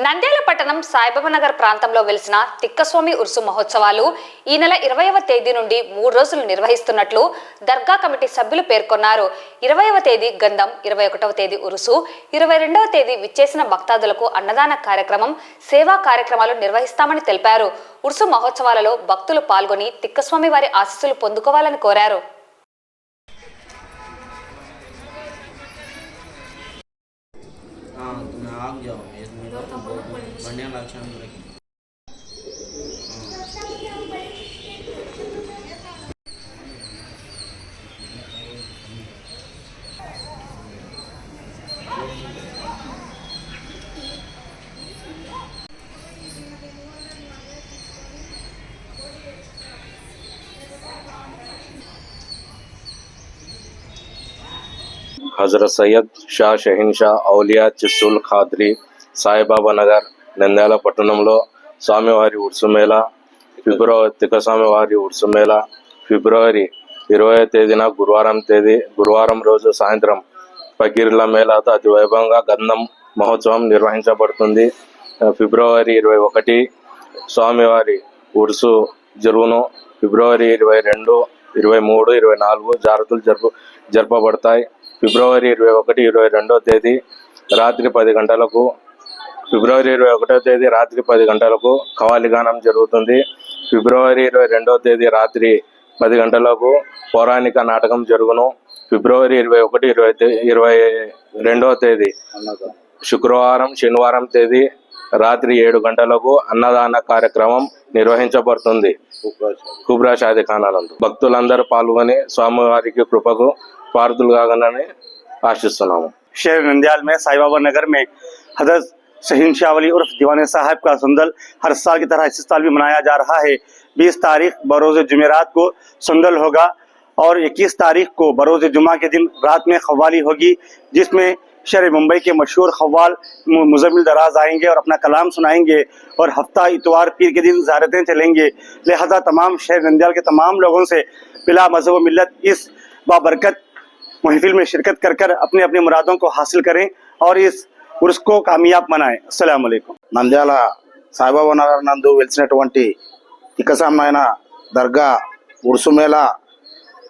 నంద్యాల పట్టణం సాయిబాబా నగర్ ప్రాంతంలో వెలిసిన తిక్కస్వామి ఉరుసు మహోత్సవాలు ఈ నెల 20వ తేదీ నుండి 3 రోజులు నిర్వహిస్తున్నట్లు దర్గా కమిటీ సభ్యులు పేర్కొన్నారు. 20వ తేదీ గంధం, 21వ తేదీ ఉరుసు, 22వ తేదీ విచ్చేసిన భక్తాదులకు అన్నదాన కార్యక్రమం, సేవా కార్యక్రమాలు నిర్వహిస్తామని తెలిపారు. ఉరుసు మహోత్సవాలలో భక్తులు పాల్గొని తిక్కస్వామి వారి ఆశీస్సులు పొందుకోవాలని కోరారు. हज़रत सैयद షా షహీన్ షా ఔలియా చిస్సుల్ ఖాద్రి సాయిబాబా నగర్ నంద్యాల పట్టణంలో స్వామివారి ఉర్సు మేళ తిక్కస్వామివారి ఉర్సు మేళ ఫిబ్రవరి 20వ తేదీన గురువారం రోజు సాయంత్రం పకీర్ల మేళాతో అతి వైభవంగా గంధం మహోత్సవం నిర్వహించబడుతుంది. ఫిబ్రవరి 21 స్వామివారి ఉరుసు జరుగును. ఫిబ్రవరి 22, 23, 24 జాగ్రత్తలు జరపబడతాయి. ఫిబ్రవరి 21, 22వ తేదీ రాత్రి 10 గంటలకు ఫిబ్రవరి 21వ తేదీ రాత్రి 10 గంటలకు కవాలిగానం జరుగుతుంది. ఫిబ్రవరి 22వ తేదీ రాత్రి 10 గంటలకు పౌరాణిక నాటకం జరుగును. ఫిబ్రవరి 21, 22వ తేదీ శుక్రవారం శనివారం తేదీ రాత్రి 7 గంటలకు అన్నదాన కార్యక్రమం నిర్వహించబడుతుంది. కుబ్రా షాదీఖానాలందు భక్తులందరూ పాల్గొని స్వామివారికి కృపకు పార్థులు కాగలని ఆశిస్తున్నాము. शहर नंदयाल में साई बाबा नगर में हजरत शहीन शाह वली उर्फ दीवाने साहब का सुंदल हर साल की तरह इस साल भी मनाया जा रहा है। 20 तारीख बरोज़ जुमेरात को सुंदल होगा और 21 तारीख को बरोज़ जुमा के दिन रात में खवाली होगी, जिसमें शहर मुंबई के मशहूर खवाल मुजम्मिल दराज आएंगे और अपना कलाम सुनाएंगे और हफ्ता इतवार पीर के दिन ज़ियारतें चलेंगे। लिहाजा तमाम शहर नंदयाल के तमाम लोगों से बिला मज़हब व मिल्लत इस बाबरकत महफिल में शिरकत कर कर अपने अपने मुरादों को हासिल करें और इस उर्स को कामयाब बनाएं। अस्सलाम वालेकुम। నంద్యాల సాయిబాబా నగర్ నందు వెలిసినటువంటి ఇకసామైన దర్గా ఉర్సు మేళా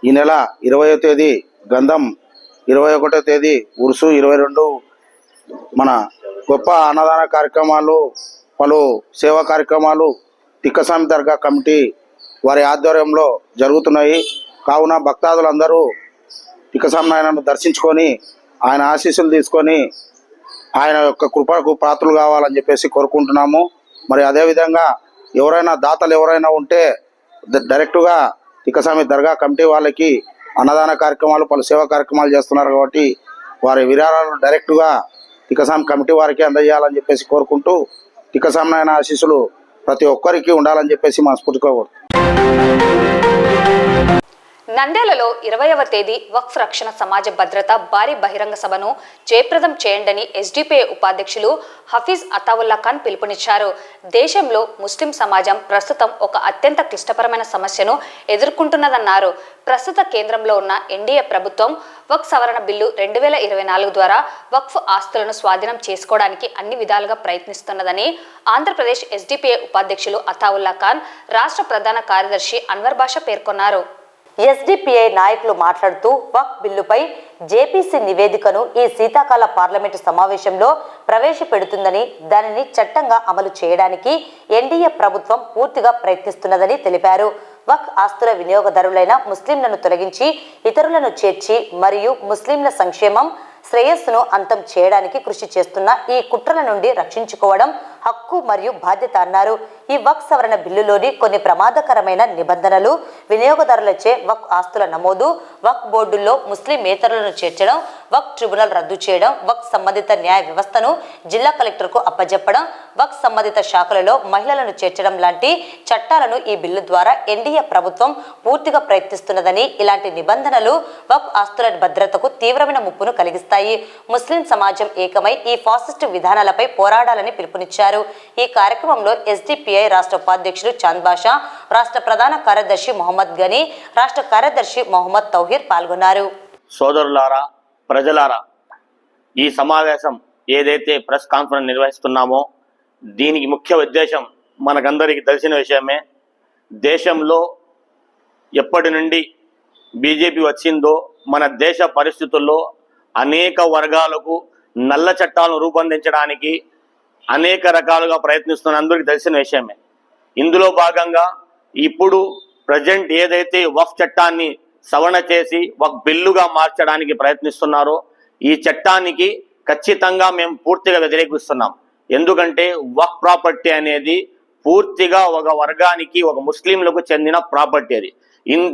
ఈ నెల 20వ తేదీ గంధం, 21వ తేదీ ఉర్సు, 22 మన గొప్ప అన్నదాన కార్యక్రమాలు, పలు సేవా కార్యక్రమాలు తిక్కసామి దర్గా కమిటీ వారి ఆధ్వర్యంలో జరుగుతున్నాయి. కావున భక్తాదులందరూ తిక్కసామి నాయనను దర్శించుకొని ఆయన ఆశీస్సులు తీసుకొని ఆయన యొక్క కృపకు పాత్రలు కావాలని చెప్పేసి కోరుకుంటున్నాము. మరి అదేవిధంగా ఎవరైనా దాతలు ఎవరైనా ఉంటే డైరెక్టుగా తిక్కసామి దర్గా కమిటీ వాళ్ళకి అన్నదాన కార్యక్రమాలు, పలు సేవా కార్యక్రమాలు చేస్తున్నారు కాబట్టి వారి విరాళాలను డైరెక్టుగా తిక్కసామి కమిటీ వారికి అందజేయాలని చెప్పేసి కోరుకుంటూ తిక్కసామి నాయన ఆశీస్సులు ప్రతి ఒక్కరికి ఉండాలని చెప్పేసి మనస్ఫూర్తిగా నంద్యాలలో 20వ తేదీ వక్ఫ్ రక్షణ సమాజ భద్రత భారీ బహిరంగ సభను జయప్రదం చేయండని ఎస్డిపిఐ ఉపాధ్యక్షులు హఫీజ్ అతావుల్లా ఖాన్ పిలుపునిచ్చారు. దేశంలో ముస్లిం సమాజం ప్రస్తుతం ఒక అత్యంత క్లిష్టపరమైన సమస్యను ఎదుర్కొంటున్నదన్నారు. ప్రస్తుత కేంద్రంలో ఉన్న ఎన్డీఏ ప్రభుత్వం వక్ఫ్ సవరణ బిల్లు 2024 ద్వారా వక్ఫ్ ఆస్తులను స్వాధీనం చేసుకోవడానికి అన్ని విధాలుగా ప్రయత్నిస్తున్నదని ఆంధ్రప్రదేశ్ ఎస్డిపిఐ ఉపాధ్యక్షులు అతావుల్లా ఖాన్, రాష్ట్ర ప్రధాన కార్యదర్శి అన్వర్ బాషా పేర్కొన్నారు. ఎస్డిపిఐ నాయకులు మాట్లాడుతూ వక్ఫ్ బిల్లుపై జేపీసీ నివేదికను ఈ శీతాకాల పార్లమెంటు సమావేశంలో ప్రవేశపెడుతుందని, దానిని చట్టంగా అమలు చేయడానికి ఎన్డీఏ ప్రభుత్వం పూర్తిగా ప్రయత్నిస్తున్నదని తెలిపారు. వక్ఫ్ ఆస్తుల వినియోగదారులైన ముస్లింలను తొలగించి ఇతరులను చేర్చి మరియు ముస్లింల సంక్షేమం శ్రేయస్సును అంతం చేయడానికి కృషి చేస్తున్న ఈ కుట్రల నుండి రక్షించుకోవడం హక్కు మరియు బాధ్యత అన్నారు. ఈ వక్ఫ్ సవరణ బిల్లులోని కొన్ని ప్రమాదకరమైన నిబంధనలు వినియోగదారులచే వక్ఫ్ ఆస్తుల నమోదు, వక్ఫ్ బోర్డుల్లో ముస్లిమేతరులను చేర్చడం, వక్ఫ్ ట్రిబ్యునల్ రద్దు చేయడం, వక్ఫ్ సంబంధిత న్యాయ వ్యవస్థను జిల్లా కలెక్టర్కు అప్పజెప్పడం, వక్ఫ్ సంబంధిత శాఖలలో మహిళలను చేర్చడం లాంటి చట్టాలను ఈ బిల్లు ద్వారా ఎన్డీఏ ప్రభుత్వం పూర్తిగా ప్రయత్నిస్తున్నదని, ఇలాంటి నిబంధనలు వక్ఫ్ ఆస్తుల భద్రతకు తీవ్రమైన ముప్పును కలిగిస్తాయి. ముస్లిం సమాజం ఏకమై ఈ ఫాసిస్టు విధానాలపై పోరాడాలని పిలుపునిచ్చారు. ఈ కార్యక్రమంలో ఎస్డిపిఐ రాష్ట్ర ఉపాధ్యక్షులు చాంద్ బాషా, రాష్ట్ర ప్రధాన కార్యదర్శి మొహమ్మద్ గనీ, రాష్ట్ర కార్యదర్శి మొహమ్మద్ తౌహీర్ పాల్గొన్నారు. సోదరులారా, ప్రజలారా, ఈ సమావేశం ఏదైతే ప్రెస్ కాన్ఫరెన్స్ నిర్వహిస్తున్నామో దీనికి ముఖ్య ఉద్దేశం మనకందరికీ తెలిసిన విషయమే. దేశంలో ఎప్పటి నుండి బీజేపీ వచ్చిందో మన దేశ పరిస్థితుల్లో అనేక వర్గాలకు నల్ల చట్టాలను రూపొందించడానికి అనేక రకాలుగా ప్రయత్నిస్తున్న అందరికీ తెలిసిన విషయమే. ఇందులో భాగంగా ఇప్పుడు ప్రజెంట్ ఏదైతే వక్ఫ్ చట్టాన్ని సవరణ చేసి వక్ఫ్ బిల్లుగా మార్చడానికి ప్రయత్నిస్తున్నారో ఈ చట్టానికి ఖచ్చితంగా మేము పూర్తిగా వ్యతిరేకిస్తున్నాం. ఎందుకంటే వక్ఫ్ ప్రాపర్టీ అనేది పూర్తిగా ఒక వర్గానికి, ఒక ముస్లింలకు చెందిన ప్రాపర్టీ. అది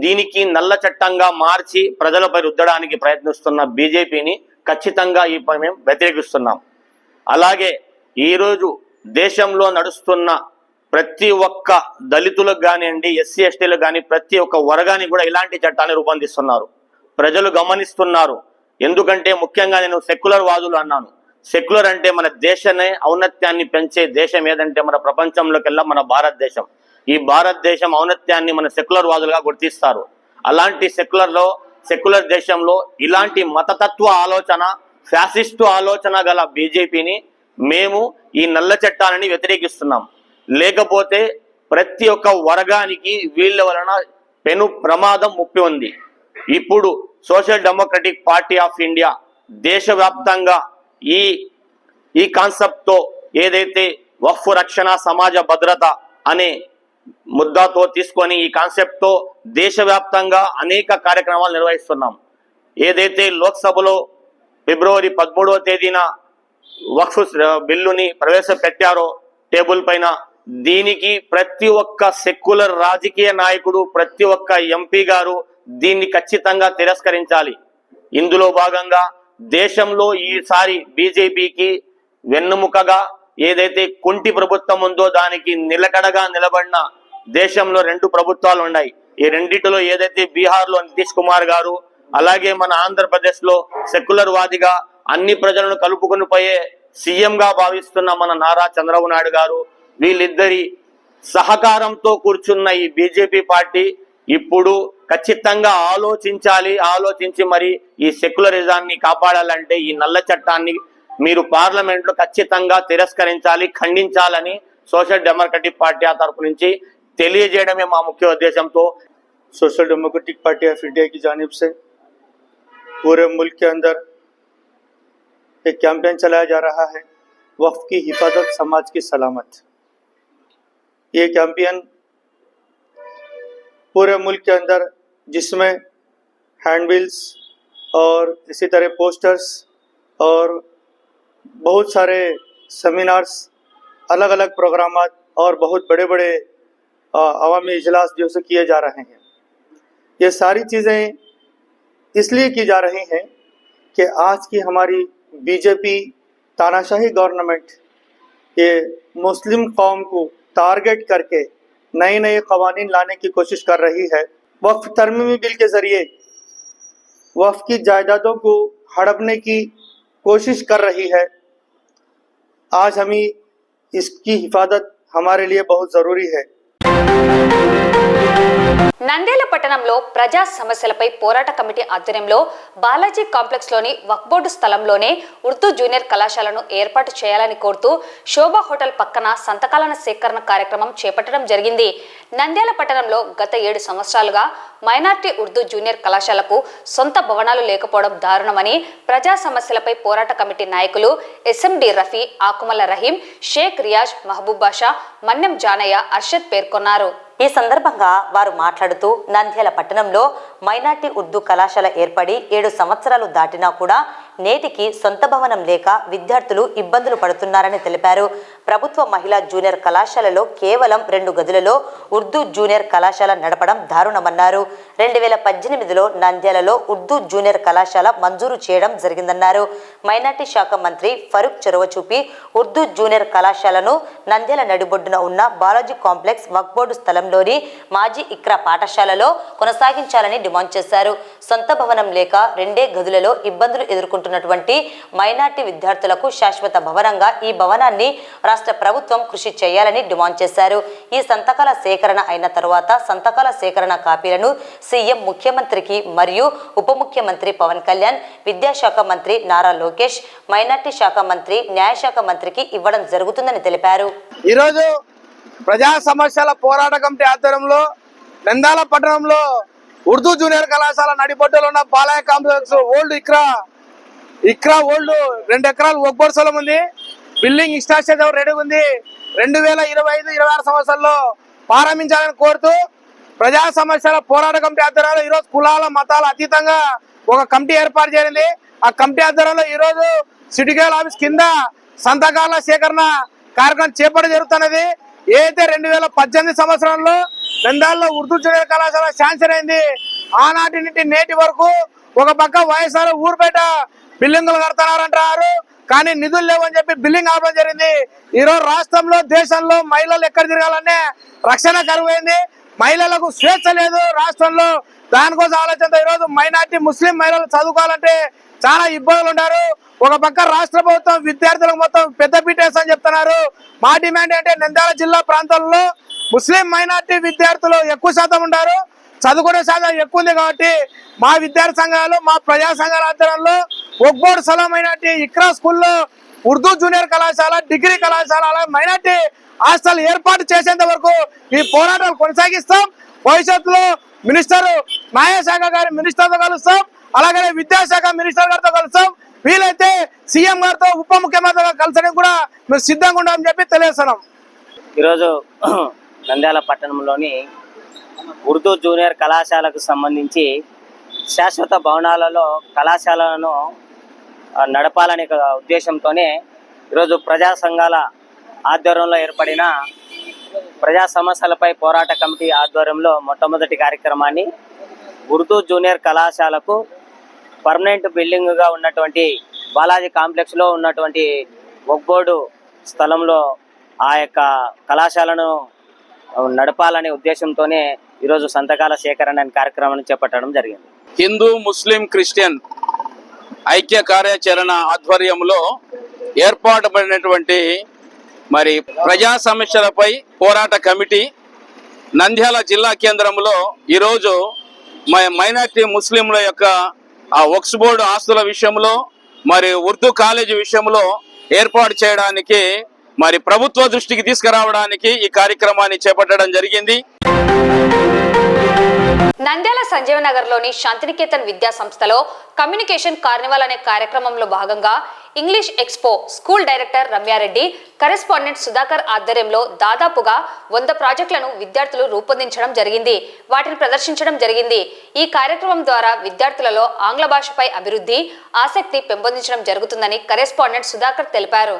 దీనికి నల్ల చట్టంగా మార్చి ప్రజలపై రుద్దడానికి ప్రయత్నిస్తున్న బీజేపీని ఖచ్చితంగా ఈ మేము వ్యతిరేకిస్తున్నాం. అలాగే ఈరోజు దేశంలో నడుస్తున్న ప్రతి ఒక్క దళితులకు కానివ్వండి, ఎస్సీ ఎస్టీలకు కానీ ప్రతి ఒక్క వర్గానికి కూడా ఇలాంటి చట్టాన్ని రూపొందిస్తున్నారు. ప్రజలు గమనిస్తున్నారు. ఎందుకంటే ముఖ్యంగా నేను సెక్యులర్ వాదులు అన్నాను. సెక్యులర్ అంటే మన దేశాన్ని ఔన్నత్యాన్ని పెంచే దేశం ఏదంటే మన ప్రపంచంలోకెల్లా మన భారతదేశం. ఈ భారతదేశం ఔన్నత్యాన్ని మన సెక్యులర్ వాదులుగా గుర్తిస్తారు. అలాంటి సెక్యులర్లో సెక్యులర్ దేశంలో ఇలాంటి మతతత్వ ఆలోచన, ఫ్యాసిస్టు ఆలోచన గల బీజేపీని మేము ఈ నల్ల చట్టాలని వ్యతిరేకిస్తున్నాం. లేకపోతే ప్రతి ఒక్క వర్గానికి వీళ్ళ వలన పెను ప్రమాదం ముప్పి ఉంది. ఇప్పుడు social democratic party of India దేశవ్యాప్తంగా ఈ కాన్సెప్ట్ తో ఏదైతే వక్ఫ్ రక్షణ సమాజ భద్రత అనే ముద్దాతో తీసుకొని ఈ కాన్సెప్ట్ తో దేశవ్యాప్తంగా అనేక కార్యక్రమాలు నిర్వహిస్తున్నాం. ఏదైతే లోక్సభలో ఫిబ్రవరి 13వ తేదీన వక్ఫ్ బిల్లుని ప్రవేశపెట్టారో టేబుల్ పైన, దీనికి ప్రతి ఒక్క సెక్యులర్ రాజకీయ నాయకుడు, ప్రతి ఒక్క ఎంపీ గారు దీన్ని ఖచ్చితంగా తిరస్కరించాలి. ఇందులో భాగంగా దేశంలో ఈసారి బీజేపీకి వెన్నుముకగా ఏదైతే కుంటి ప్రభుత్వం ఉందో దానికి నిలకడగా నిలబడిన దేశంలో 2 ప్రభుత్వాలు ఉన్నాయి. ఈ రెండిటిలో ఏదైతే బీహార్లో నితీష్ కుమార్ గారు, అలాగే మన ఆంధ్రప్రదేశ్ లో సెక్యులర్ వాదిగా అన్ని ప్రజలను కలుపుకొని పోయే సీఎం గా భావిస్తున్న మన నారా చంద్రబాబు నాయుడు గారు, వీళ్ళిద్దరి సహకారంతో కూర్చున్న ఈ బీజేపీ పార్టీ ఇప్పుడు ఖచ్చితంగా ఆలోచించి మరి ఈ సెక్యులరిజాన్ని కాపాడాలంటే ఈ నల్ల చట్టాన్ని మీరు పార్లమెంట్ లో ఖచ్చితంగా తిరస్కరించాలి, ఖండించాలని సోషల్ డెమోక్రటిక్ పార్టీ తరపు నుంచి తెలియజేయడమే మా ముఖ్య ఉద్దేశంతో social democratic party of India की जानिब से पूरे मुल्क के अंदर एक कैंपेन चलाया जा रहा है, वक्फ की हिफाजत समाज की सलामत। ये कैंपेन पूरे मुल्क के अंदर, जिसमें हैंडबिल्स और इसी तरह पोस्टर्स और बहुत सारे सेमिनार्स, अलग अलग प्रोग्राम और बहुत बड़े बड़े अवामी इजलास जो से किए जा रहे हैं। ये सारी चीज़ें इसलिए की जा रही हैं कि आज की हमारी बीजेपी तानाशाही गवर्नमेंट ये मुस्लिम कौम को टारगेट करके नए नए कवानीन लाने की कोशिश कर रही है। वक्फ तरमीमी बिल के ज़रिए वक्फ की जायदादों को हड़पने की कोशिश कर रही है। आज हमें इसकी हिफाजत हमारे लिए बहुत ज़रूरी है। నంద్యాల పట్టణంలో ప్రజా సమస్యలపై పోరాట కమిటీ ఆధ్వర్యంలో బాలాజీ కాంప్లెక్స్ లోని వక్ఫ్ బోర్డు స్థలంలోనే ఉర్దూ జూనియర్ కళాశాలను ఏర్పాటు చేయాలని కోరుతూ శోభా హోటల్ పక్కన సంతకాల సేకరణ కార్యక్రమం చేపట్టడం జరిగింది. నంద్యాల పట్టణంలో గత 7 సంవత్సరాలుగా మైనార్టీ ఉర్దూ జూనియర్ కళాశాలకు సొంత భవనాలు లేకపోవడం దారుణమని ప్రజా సమస్యలపై పోరాట కమిటీ నాయకులు ఎస్ఎండి రఫీ, ఆకుమల రహీం, షేక్ రియాజ్, మహబూబ్ బాషా, మన్నెం జానయ్య, అర్షద్ పేర్కొన్నారు. ఈ సందర్భంగా వారు మాట్లాడుతూ నంద్యాల పట్టణంలో మైనార్టీ ఉర్దూ కళాశాల ఏర్పడి 7 సంవత్సరాలు దాటినా కూడా నేటికి సొంత భవనం లేక విద్యార్థులు ఇబ్బందులు పడుతున్నారని తెలిపారు. ప్రభుత్వ మహిళా జూనియర్ కళాశాలలో కేవలం 2 గదులలో ఉర్దూ జూనియర్ కళాశాల నడపడం దారుణమన్నారు. 2018లో నంద్యాలలో ఉర్దూ జూనియర్ కళాశాల మంజూరు చేయడం జరిగిందన్నారు. మైనార్టీ శాఖ మంత్రి ఫరూక్ చొరవ చూపి ఉర్దూ జూనియర్ కళాశాలను నంద్యాల నడిబొడ్డున ఉన్న బాలాజీ కాంప్లెక్స్ వక్ఫ్ బోర్డు స్థలంలోని మాజీ ఇక్రా పాఠశాలలో కొనసాగించాలని డిమాండ్ చేశారు. సొంత భవనం లేక 2 గదులలో ఇబ్బందులు ఎదుర్కొంటున్నటువంటి మైనార్టీ విద్యార్థులకు శాశ్వత భవనంగా ఈ భవనాన్ని రాష్ట్ర ప్రభుత్వం కృషి చేయాలని డిమాండ్ చేశారు. ఈ సంతకాల సేకరణ అయిన తరువాత సంతకాల సేకరణ కాపీలను సీఎం, ముఖ్యమంత్రికి మరియు ఉప ముఖ్యమంత్రి పవన్ కళ్యాణ్, విద్యాశాఖ మంత్రి నారా లోకేష్, మైనార్టీ శాఖ మంత్రి, న్యాయశాఖ మంత్రికి ఇవ్వడం జరుగుతుందని తెలిపారు. ఈరోజు ప్రజా సమస్యల పోరాట కమిటీ ఆధ్వర్యంలో నంద్యాల పట్టణంలో ఉర్దూ జూనియర్ కళాశాల నడిబొడ్డులో ఉన్న Balayya complex old Iqra old 2 ఎకరాలు వక్ఫ్ బోర్డు స్థలం ఉంది. బిల్డింగ్ ఇన్స్ట్రక్చర్ రెడీ ఉంది. 2025-26 సంవత్సరంలో ప్రారంభించాలని కోరుతూ ప్రజా సమస్యల పోరాట కమిటీ ఆధ్వర్యంలో ఈరోజు కులాల మతాల అతీతంగా ఒక కమిటీ ఏర్పాటు చేరింది. ఆ కమిటీ ఆధ్వర్యంలో ఈరోజు సిటిగల్ ఆఫీస్ కింద సంతకాల సేకరణ కార్యక్రమం చేపట్టడం జరుగుతున్నది. ఏదైతే 2018 సంవత్సరంలో నంద్యాలలో ఉర్దూ జూనియర్ కళాశాల శాంక్షన్ అయింది, ఆనాటి నుండి నేటి వరకు ఒక పక్క వైఎస్ఆర్ ఊరు బయట బిల్డింగులు కడుతున్నారంటారు, కానీ నిధులు లేవని చెప్పి బిల్డింగ్ ఆపడం జరిగింది. ఈరోజు రాష్ట్రంలో, దేశంలో మహిళలు ఎక్కడ తిరగాలనే రక్షణ కరువైంది. మహిళలకు స్వేచ్ఛ లేదు రాష్ట్రంలో. దానికోసం ఆలోచనతో ఈరోజు మైనార్టీ ముస్లిం మహిళలు చదువుకోవాలంటే చాలా ఇబ్బందులు ఉన్నారు. ఒక పక్క రాష్ట్ర ప్రభుత్వం విద్యార్థులకు మొత్తం పెద్ద పీటేస్ అని చెప్తున్నారు. మా డిమాండ్ అంటే నంద్యాల జిల్లా ప్రాంతాల్లో ముస్లిం మైనార్టీ విద్యార్థులు ఎక్కువ శాతం ఉన్నారు. చదువుకునే శాతం ఎక్కువ ఉంది కాబట్టి మా విద్యార్థి సంఘాలు మా ప్రజా సంఘాల ఆధ్వర్యంలో ఒక్బోర్డు స్థలమైనటువంటి ఇక్రా స్కూల్లో ఉర్దూ జూనియర్ కళాశాల, డిగ్రీ కళాశాల, అలాగే మైనార్టీ హాస్టల్ ఏర్పాటు చేసేంత వరకు ఈ పోరాటాలు కొనసాగిస్తాం. భవిష్యత్తులో మినిస్టర్ న్యాయశాఖ గారి మినిస్టర్తో కలుస్తాం, అలాగే విద్యాశాఖ మినిస్టర్ గారితో కలుస్తాం. వీలైతే సీఎం గారితో ఉప ముఖ్యమంత్రిగా కలిసడానికి కూడా మేము సిద్ధంగా ఉన్నామని చెప్పి తెలియజేస్తున్నాం. ఈరోజు నంద్యాల పట్టణంలోని ఉర్దూ జూనియర్ కళాశాలకు సంబంధించి శాశ్వత భవనాలలో కళాశాలను నడపాలనే ఉద్దేశంతోనే ఈరోజు ప్రజా సంఘాల ఆధ్వర్యంలో ఏర్పడిన ప్రజా సమస్యలపై పోరాట కమిటీ ఆధ్వర్యంలో మొట్టమొదటి కార్యక్రమాన్ని ఉర్దూ జూనియర్ కళాశాలకు పర్మనెంట్ బిల్డింగ్గా ఉన్నటువంటి బాలాజీ కాంప్లెక్స్లో ఉన్నటువంటి ఒక్బోర్డు స్థలంలో ఆ యొక్క కళాశాలను నడపాలనే ఉద్దేశంతోనే ఈరోజు సంతకాల సేకరణ అనే కార్యక్రమాన్ని చేపట్టడం జరిగింది. హిందూ, ముస్లిం, క్రిస్టియన్ ఐక్య కార్యాచరణ ఆధ్వర్యంలో ఏర్పాటుపడినటువంటి మరి ప్రజా సమస్యలపై పోరాట కమిటీ నంద్యాల జిల్లా కేంద్రంలో ఈరోజు మైనార్టీ ముస్లింల యొక్క వక్ఫ్ బోర్డు ఆస్తుల విషయంలో మరి ఉర్దూ కాలేజీ విషయంలో ఏర్పాటు చేయడానికి మరి ప్రభుత్వ దృష్టికి తీసుకురావడానికి ఈ కార్యక్రమాన్ని చేపట్టడం జరిగింది. నంద్యాల సంజీవనగర్లోని శాంతినికేతన్ విద్యా సంస్థలో కమ్యూనికేషన్ కార్నివాల్ అనే కార్యక్రమంలో భాగంగా English expo school director Ramya Reddy, correspondent Sudhakar ఆధ్వర్యంలో దాదాపుగా 100 ప్రాజెక్టులను విద్యార్థులు రూపొందించడం జరిగింది. వాటిని ప్రదర్శించడం జరిగింది. ఈ కార్యక్రమం ద్వారా విద్యార్థులలో ఆంగ్ల భాషపై అభివృద్ధి, ఆసక్తి పెంపొందించడం జరుగుతుందని కరెస్పాండెంట్ సుధాకర్ తెలిపారు.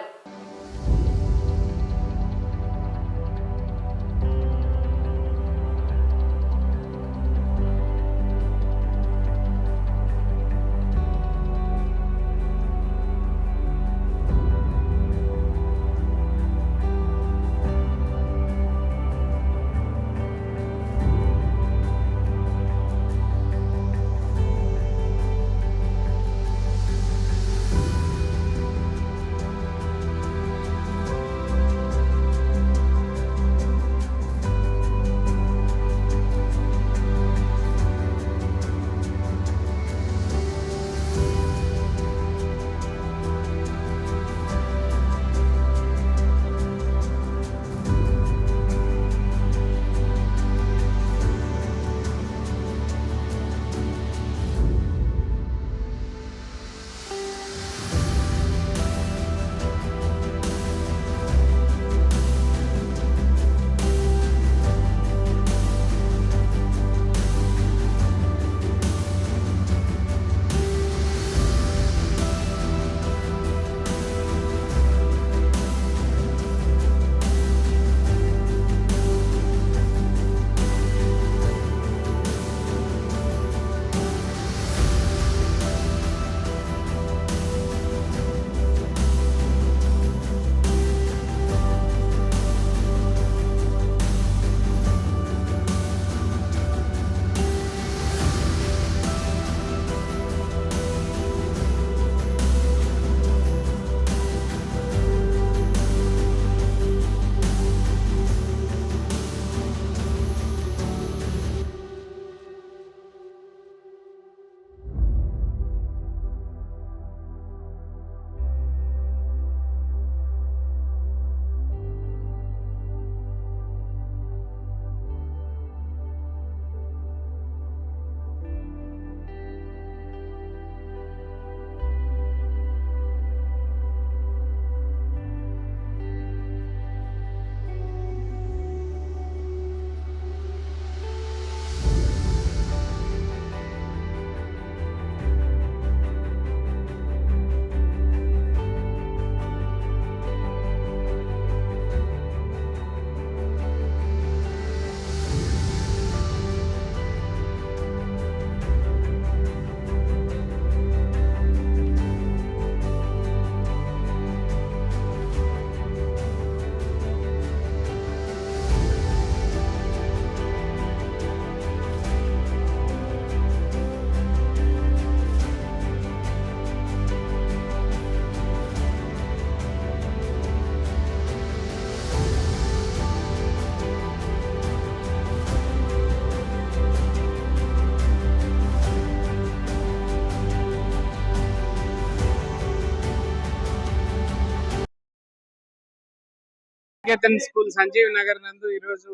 నికేతన్ స్కూల్ సంజీవ్ నగర్ నందు ఈరోజు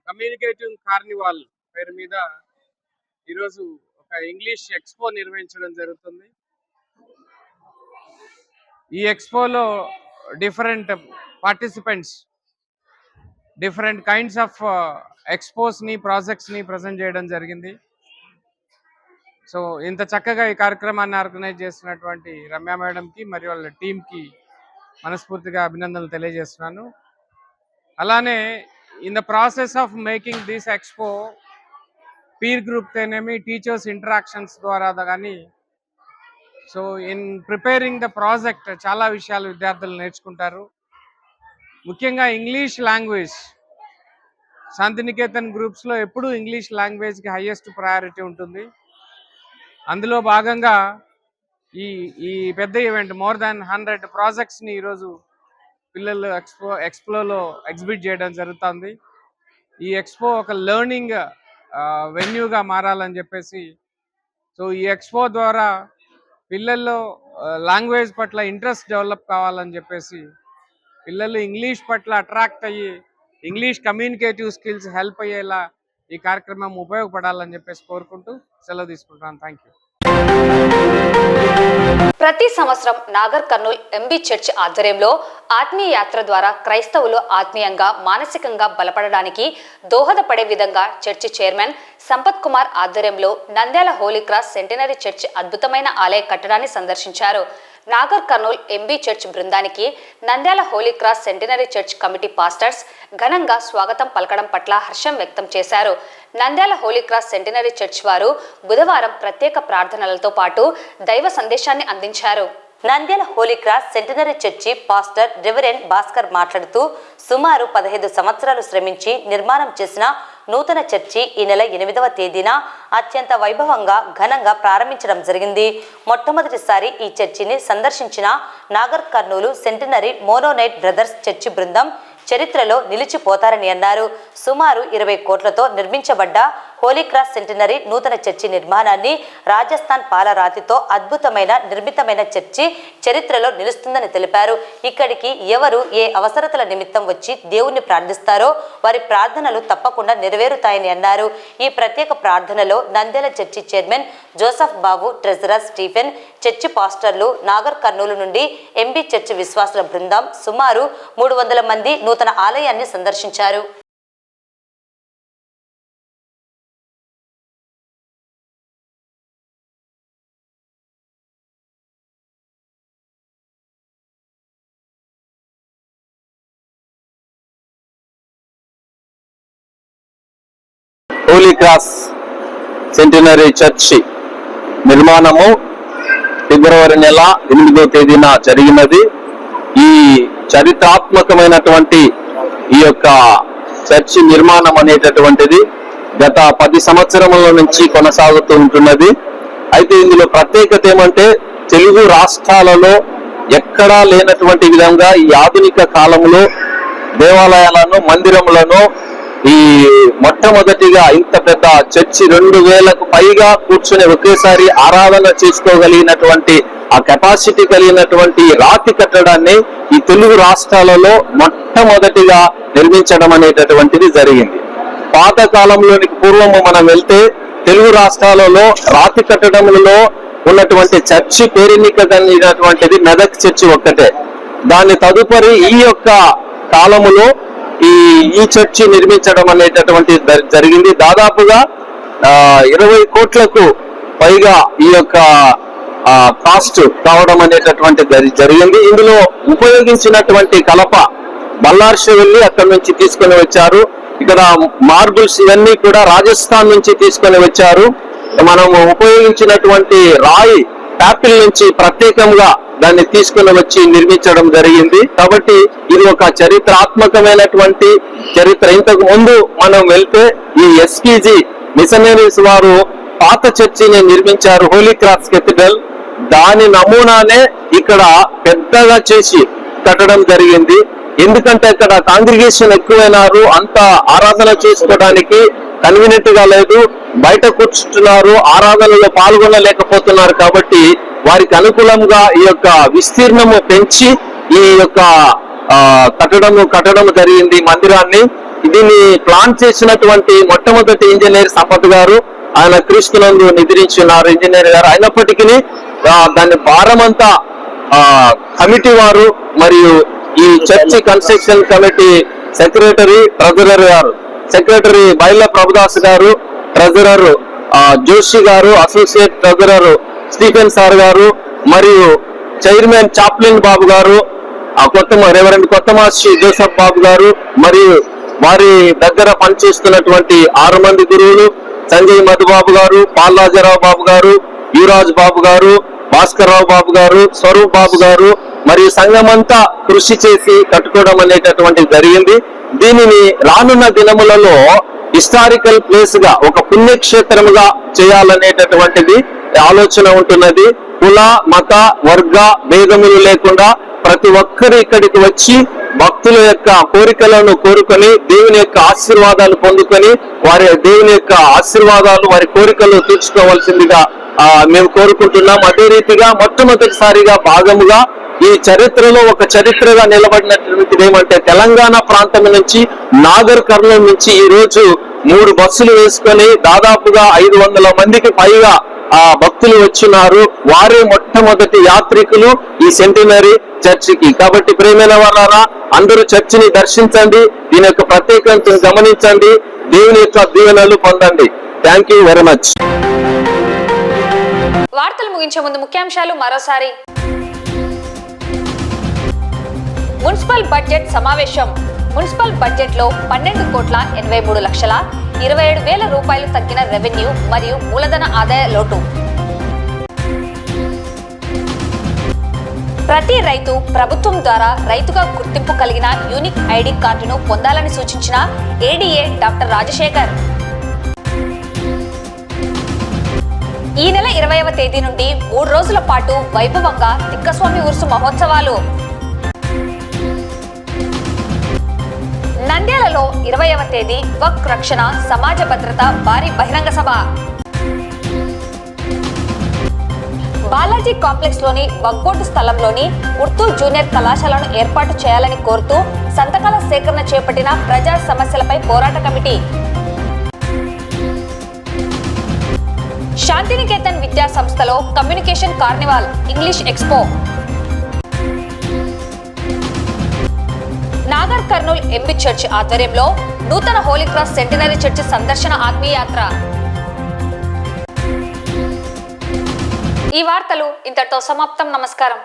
కమ్యూనికేటివ్ కార్నివాల్ పేరు మీద ఈరోజు ఒక ఇంగ్లీష్ ఎక్స్పో నిర్వహించడం జరుగుతుంది. ఈ ఎక్స్పోలో different participants different kinds of ఎక్స్పోస్ని ప్రాజెక్ట్స్ని ప్రజెంట్ చేయడం జరిగింది. సో ఇంత చక్కగా ఈ కార్యక్రమాన్ని ఆర్గనైజ్ చేస్తున్నటువంటి రమ్య మేడంకి మరియు వాళ్ళ టీంకి మనస్ఫూర్తిగా అభినందనలు తెలియజేస్తున్నాను. అలానే in the process of making this expo peer group తేనేమి టీచర్స్ ఇంటరాక్షన్స్ ద్వారా కానీ so in preparing the project చాలా విషయాలు విద్యార్థులు నేర్చుకుంటారు. ముఖ్యంగా ఇంగ్లీష్ లాంగ్వేజ్ శాంతినికేతన్ గ్రూప్స్లో ఎప్పుడూ ఇంగ్లీష్ లాంగ్వేజ్కి హైయెస్ట్ ప్రయారిటీ ఉంటుంది. అందులో భాగంగా ఈ పెద్ద ఈవెంట్ మోర్ దాన్ 100 ప్రాజెక్ట్స్ని ఈరోజు పిల్లలు ఎక్స్పోలో ఎగ్జిబిట్ చేయడం జరుగుతుంది. ఈ ఎక్స్పో ఒక లెర్నింగ్ వెన్యూగా మారాలని చెప్పేసి సో ఈ ఎక్స్పో ద్వారా పిల్లల్లో లాంగ్వేజ్ పట్ల ఇంట్రెస్ట్ డెవలప్ కావాలని చెప్పేసి పిల్లలు ఇంగ్లీష్ పట్ల అట్రాక్ట్ అయ్యి ఇంగ్లీష్ కమ్యూనికేటివ్ స్కిల్స్ హెల్ప్ అయ్యేలా ఈ కార్యక్రమం ఉపయోగపడాలని చెప్పేసి కోరుకుంటూ సెలవు తీసుకుంటాను. Thank you. ప్రతి సంవత్సరం నాగర్ కర్నూల్ ఎంబీ చర్చ్ ఆధ్వర్యంలో ఆత్మీయ యాత్ర ద్వారా క్రైస్తవులు ఆత్మీయంగా మానసికంగా బలపడడానికి దోహదపడే విధంగా చర్చి చైర్మన్ సంపత్ కుమార్ ఆధ్వర్యంలో Nandyal Holy cross Centenary Church అద్భుతమైన ఆలయ కట్టడాన్ని సందర్శించారు. నాగర్ కర్నూల్ ఎంబీ చర్చ్ బృందానికి Nandyal Holy cross Centenary Church committee pastors ఘనంగా స్వాగతం పలకడం పట్ల హర్షం వ్యక్తం చేశారు. Nandyal Holy cross Centenary Church వారు బుధవారం ప్రత్యేక ప్రార్థనలతో పాటు దైవ సందేశాన్ని అందించారు. Nandyal Holy cross Centenary church pastor reverend Bhaskar మాట్లాడుతూ సుమారు 15 సంవత్సరాలు శ్రమించి నిర్మాణం చేసిన నూతన చర్చి ఈ నెల 8వ తేదీన అత్యంత వైభవంగా ఘనంగా ప్రారంభించడం జరిగింది. మొట్టమొదటిసారి ఈ చర్చిని సందర్శించిన Nagar Kurnool centenary Mennonite brothers church బృందం చరిత్రలో నిలిచిపోతారని అన్నారు. సుమారు 20 కోట్లతో నిర్మించబడ్డ హోలీ క్రాస్ సెంటినరీ నూతన చర్చి నిర్మాణాన్ని రాజస్థాన్ పాలరాతితో అద్భుతమైన నిర్మితమైన చర్చి చరిత్రలో నిలుస్తుందని తెలిపారు. ఇక్కడికి ఎవరు ఏ అవసరతల నిమిత్తం వచ్చి దేవుణ్ణి ప్రార్థిస్తారో వారి ప్రార్థనలు తప్పకుండా నెరవేరుతాయని అన్నారు. ఈ ప్రత్యేక ప్రార్థనలో నంద్యాల చర్చి చైర్మన్ జోసఫ్ బాబు, ట్రెజరర్ స్టీఫెన్, చర్చి పాస్టర్లు, నాగర్ కర్నూలు నుండి ఎంబీ చర్చి విశ్వాసుల బృందం సుమారు 300 మంది నూతన ఆలయాన్ని సందర్శించారు. హోలీ క్రాస్ సెంటినరీ చర్చి నిర్మాణము ఫిబ్రవరి నెల 8వ తేదీన జరిగినది. ఈ చరిత్రాత్మకమైనటువంటి ఈ యొక్క చర్చి నిర్మాణం అనేటటువంటిది గత 10 సంవత్సరముల నుంచి కొనసాగుతూ ఉంటున్నది. అయితే ఇందులో ప్రత్యేకత ఏమంటే తెలుగు రాష్ట్రాలలో ఎక్కడా లేనటువంటి విధంగా ఈ ఆధునిక కాలంలో దేవాలయాలను, మందిరములను ఈ మొట్టమొదటిగా ఇంత పెద్ద చర్చి 2000కు పైగా కూర్చుని ఒకేసారి ఆరాధన చేసుకోగలిగినటువంటి ఆ కెపాసిటీ కలిగినటువంటి రాతి కట్టడాన్ని ఈ తెలుగు రాష్ట్రాలలో మొట్టమొదటిగా నిర్మించడం అనేటటువంటిది జరిగింది. పాత కాలంలోనికి పూర్వము మనం వెళ్తే తెలుగు రాష్ట్రాలలో రాతి కట్టడములలో ఉన్నటువంటి చర్చి పేరెన్నిక కలిగినటువంటిది మెదక్ చర్చి ఒక్కటే. దాని తదుపరి ఈ యొక్క కాలములో ఈ చర్చి నిర్మించడం అనేటటువంటి జరిగింది. దాదాపుగా 20 కోట్లకు పైగా ఈ యొక్క కాస్ట్ కావడం అనేటటువంటి జరిగింది. ఇందులో ఉపయోగించినటువంటి కలప బల్లార్ష వెళ్ళి అక్కడి నుంచి తీసుకొని వచ్చారు. ఇక్కడ మార్బుల్స్ ఇవన్నీ కూడా రాజస్థాన్ నుంచి తీసుకొని వచ్చారు. మనం ఉపయోగించినటువంటి రాయి యాపిల్ నుంచి ప్రత్యేకంగా దాన్ని తీసుకుని వచ్చి నిర్మించడం జరిగింది. కాబట్టి ఇది ఒక చరిత్రాత్మకమైనటువంటి చరిత్ర. ఇంతకు ముందు మనం వెళ్తే ఈ ఎస్పీజీ మిషనరీస్ వారు పాత చర్చిని నిర్మించారు, హోలీ క్రాస్ కెథడ్రల్. దాని నమూనానే ఇక్కడ పెద్దగా చేసి కట్టడం జరిగింది. ఎందుకంటే ఇక్కడ కాంగ్రిగేషన్ ఎక్కువైనారు, అంత ఆరాధన చేసుకోవడానికి కన్వీనియంట్ గా లేదు, బయట కూర్చుంటున్నారు, ఆరాధనలో పాల్గొనలేకపోతున్నారు. కాబట్టి వారికి అనుకూలంగా ఈ యొక్క విస్తీర్ణము పెంచి ఈ యొక్క కట్టడం జరిగింది మందిరాన్ని. దీన్ని ప్లాన్ చేసినటువంటి మొట్టమొదటి ఇంజనీర్ సంపత్ గారు, ఆయన క్రీస్తునందు నిద్రించున్నారు ఇంజనీర్ గారు. అయినప్పటికీ దాని భారమంతా కమిటీ వారు మరియు ఈ చర్చి కన్స్ట్రక్షన్ కమిటీ ట్రెజరర్ గారు, సెక్రటరీ బైల ప్రభుదాస్ గారు, ట్రెజరర్ జోషి గారు, అసోసియేట్ ట్రెజరర్ స్టీఫెన్ సార్ గారు మరియు చైర్మన్ చాప్లిన్ బాబు గారు, రెవరెండ్ కొత్తమాసి జోసఫ్ బాబు గారు మరియు వారి దగ్గర పనిచేస్తున్నటువంటి 6 మంది గురువులు, సంజయ్ మధుబాబు గారు, పాల్రాజరావు బాబు గారు, యువరాజ్ బాబు గారు, భాస్కర్ రావు బాబు గారు, స్వరూప్ బాబు గారు మరియు సంఘమంతా కృషి చేసి కట్టుకోవడం అనేటటువంటిది జరిగింది. దీనిని రానున్న దినములలో హిస్టారికల్ ప్లేస్ గా, ఒక పుణ్యక్షేత్రముగా చేయాలనేటటువంటిది ఆలోచన ఉంటున్నది. కుల మత వర్గ భేదములు లేకుండా ప్రతి ఒక్కరు ఇక్కడికి వచ్చి భక్తుల యొక్క కోరికలను కోరుకొని దేవుని యొక్క ఆశీర్వాదాలు పొందుకొని దేవుని యొక్క ఆశీర్వాదాలు వారి కోరికలు తీర్చుకోవాల్సిందిగా మేము కోరుకుంటున్నాం. అదే రీతిగా మొట్టమొదటిసారిగా భాగముగా ఈ చరిత్రలో ఒక చరిత్రగా నిలబడినటువంటిది ఏమంటే, తెలంగాణ ప్రాంతం నుంచి నాగర్ కర్నూలు నుంచి ఈ రోజు 3 బస్సులు వేసుకొని దాదాపుగా 500 మందికి పైగా భక్తులు వచ్చినారు. వారే మొట్టమొదటి యాత్రికులు ఈ సెంటినరీ చర్చికి. కాబట్టి ప్రియమైన వారారా, అందరూ చర్చిని దర్శించండి, దీని యొక్క ప్రత్యేకతను గమనించండి, దేవుని యొక్క దీవెనలు పొందండి. Thank you very much. వార్తలు ముగించే ముందు ముఖ్యాంశాలు మరోసారి. మున్సిపల్ బడ్జెట్ సమావేశం. మున్సిపల్ బడ్జెట్ లో 12,83,27,000 రూపాయలు తగ్గిన రెవెన్యూ మరియు మూలధన ఆదాయ లోటు. ప్రతి రైతు ప్రభుత్వం ద్వారా రైతుగా గుర్తింపు కలిగిన యూనిక్ ఐడి కార్డును పొందాలని సూచించిన ఏడీఏ డాక్టర్ రాజశేఖర్. ఈ నెల 20వ తేదీ నుండి 3 రోజుల పాటు వైభవంగా తిక్కస్వామి ఉరుసు మహోత్సవాలు. నంద్యాలలో 20వ తేదీ వక్ రక్షణ సమాజ భద్రత భారీ బహిరంగ సభ. బాలాజీ కాంప్లెక్స్ లోని వక్ బోర్డు స్థలంలోని ఉర్దూ జూనియర్ కళాశాలను ఏర్పాటు చేయాలని కోరుతూ సంతకాల సేకరణ చేపట్టిన ప్రజా సమస్యలపై పోరాట కమిటీ. శాంతినికేతన్ విద్యా సంస్థలో communication carnival English expo. Nagar Kurnool MB church ఆధ్వర్యంలో నూతన హోలీ క్రాస్ సెంటినరీ చర్చ్ సందర్శన ఆత్మీయ యాత్ర. ఈ వార్తలు ఇంతటితో సమాప్తం. నమస్కారం.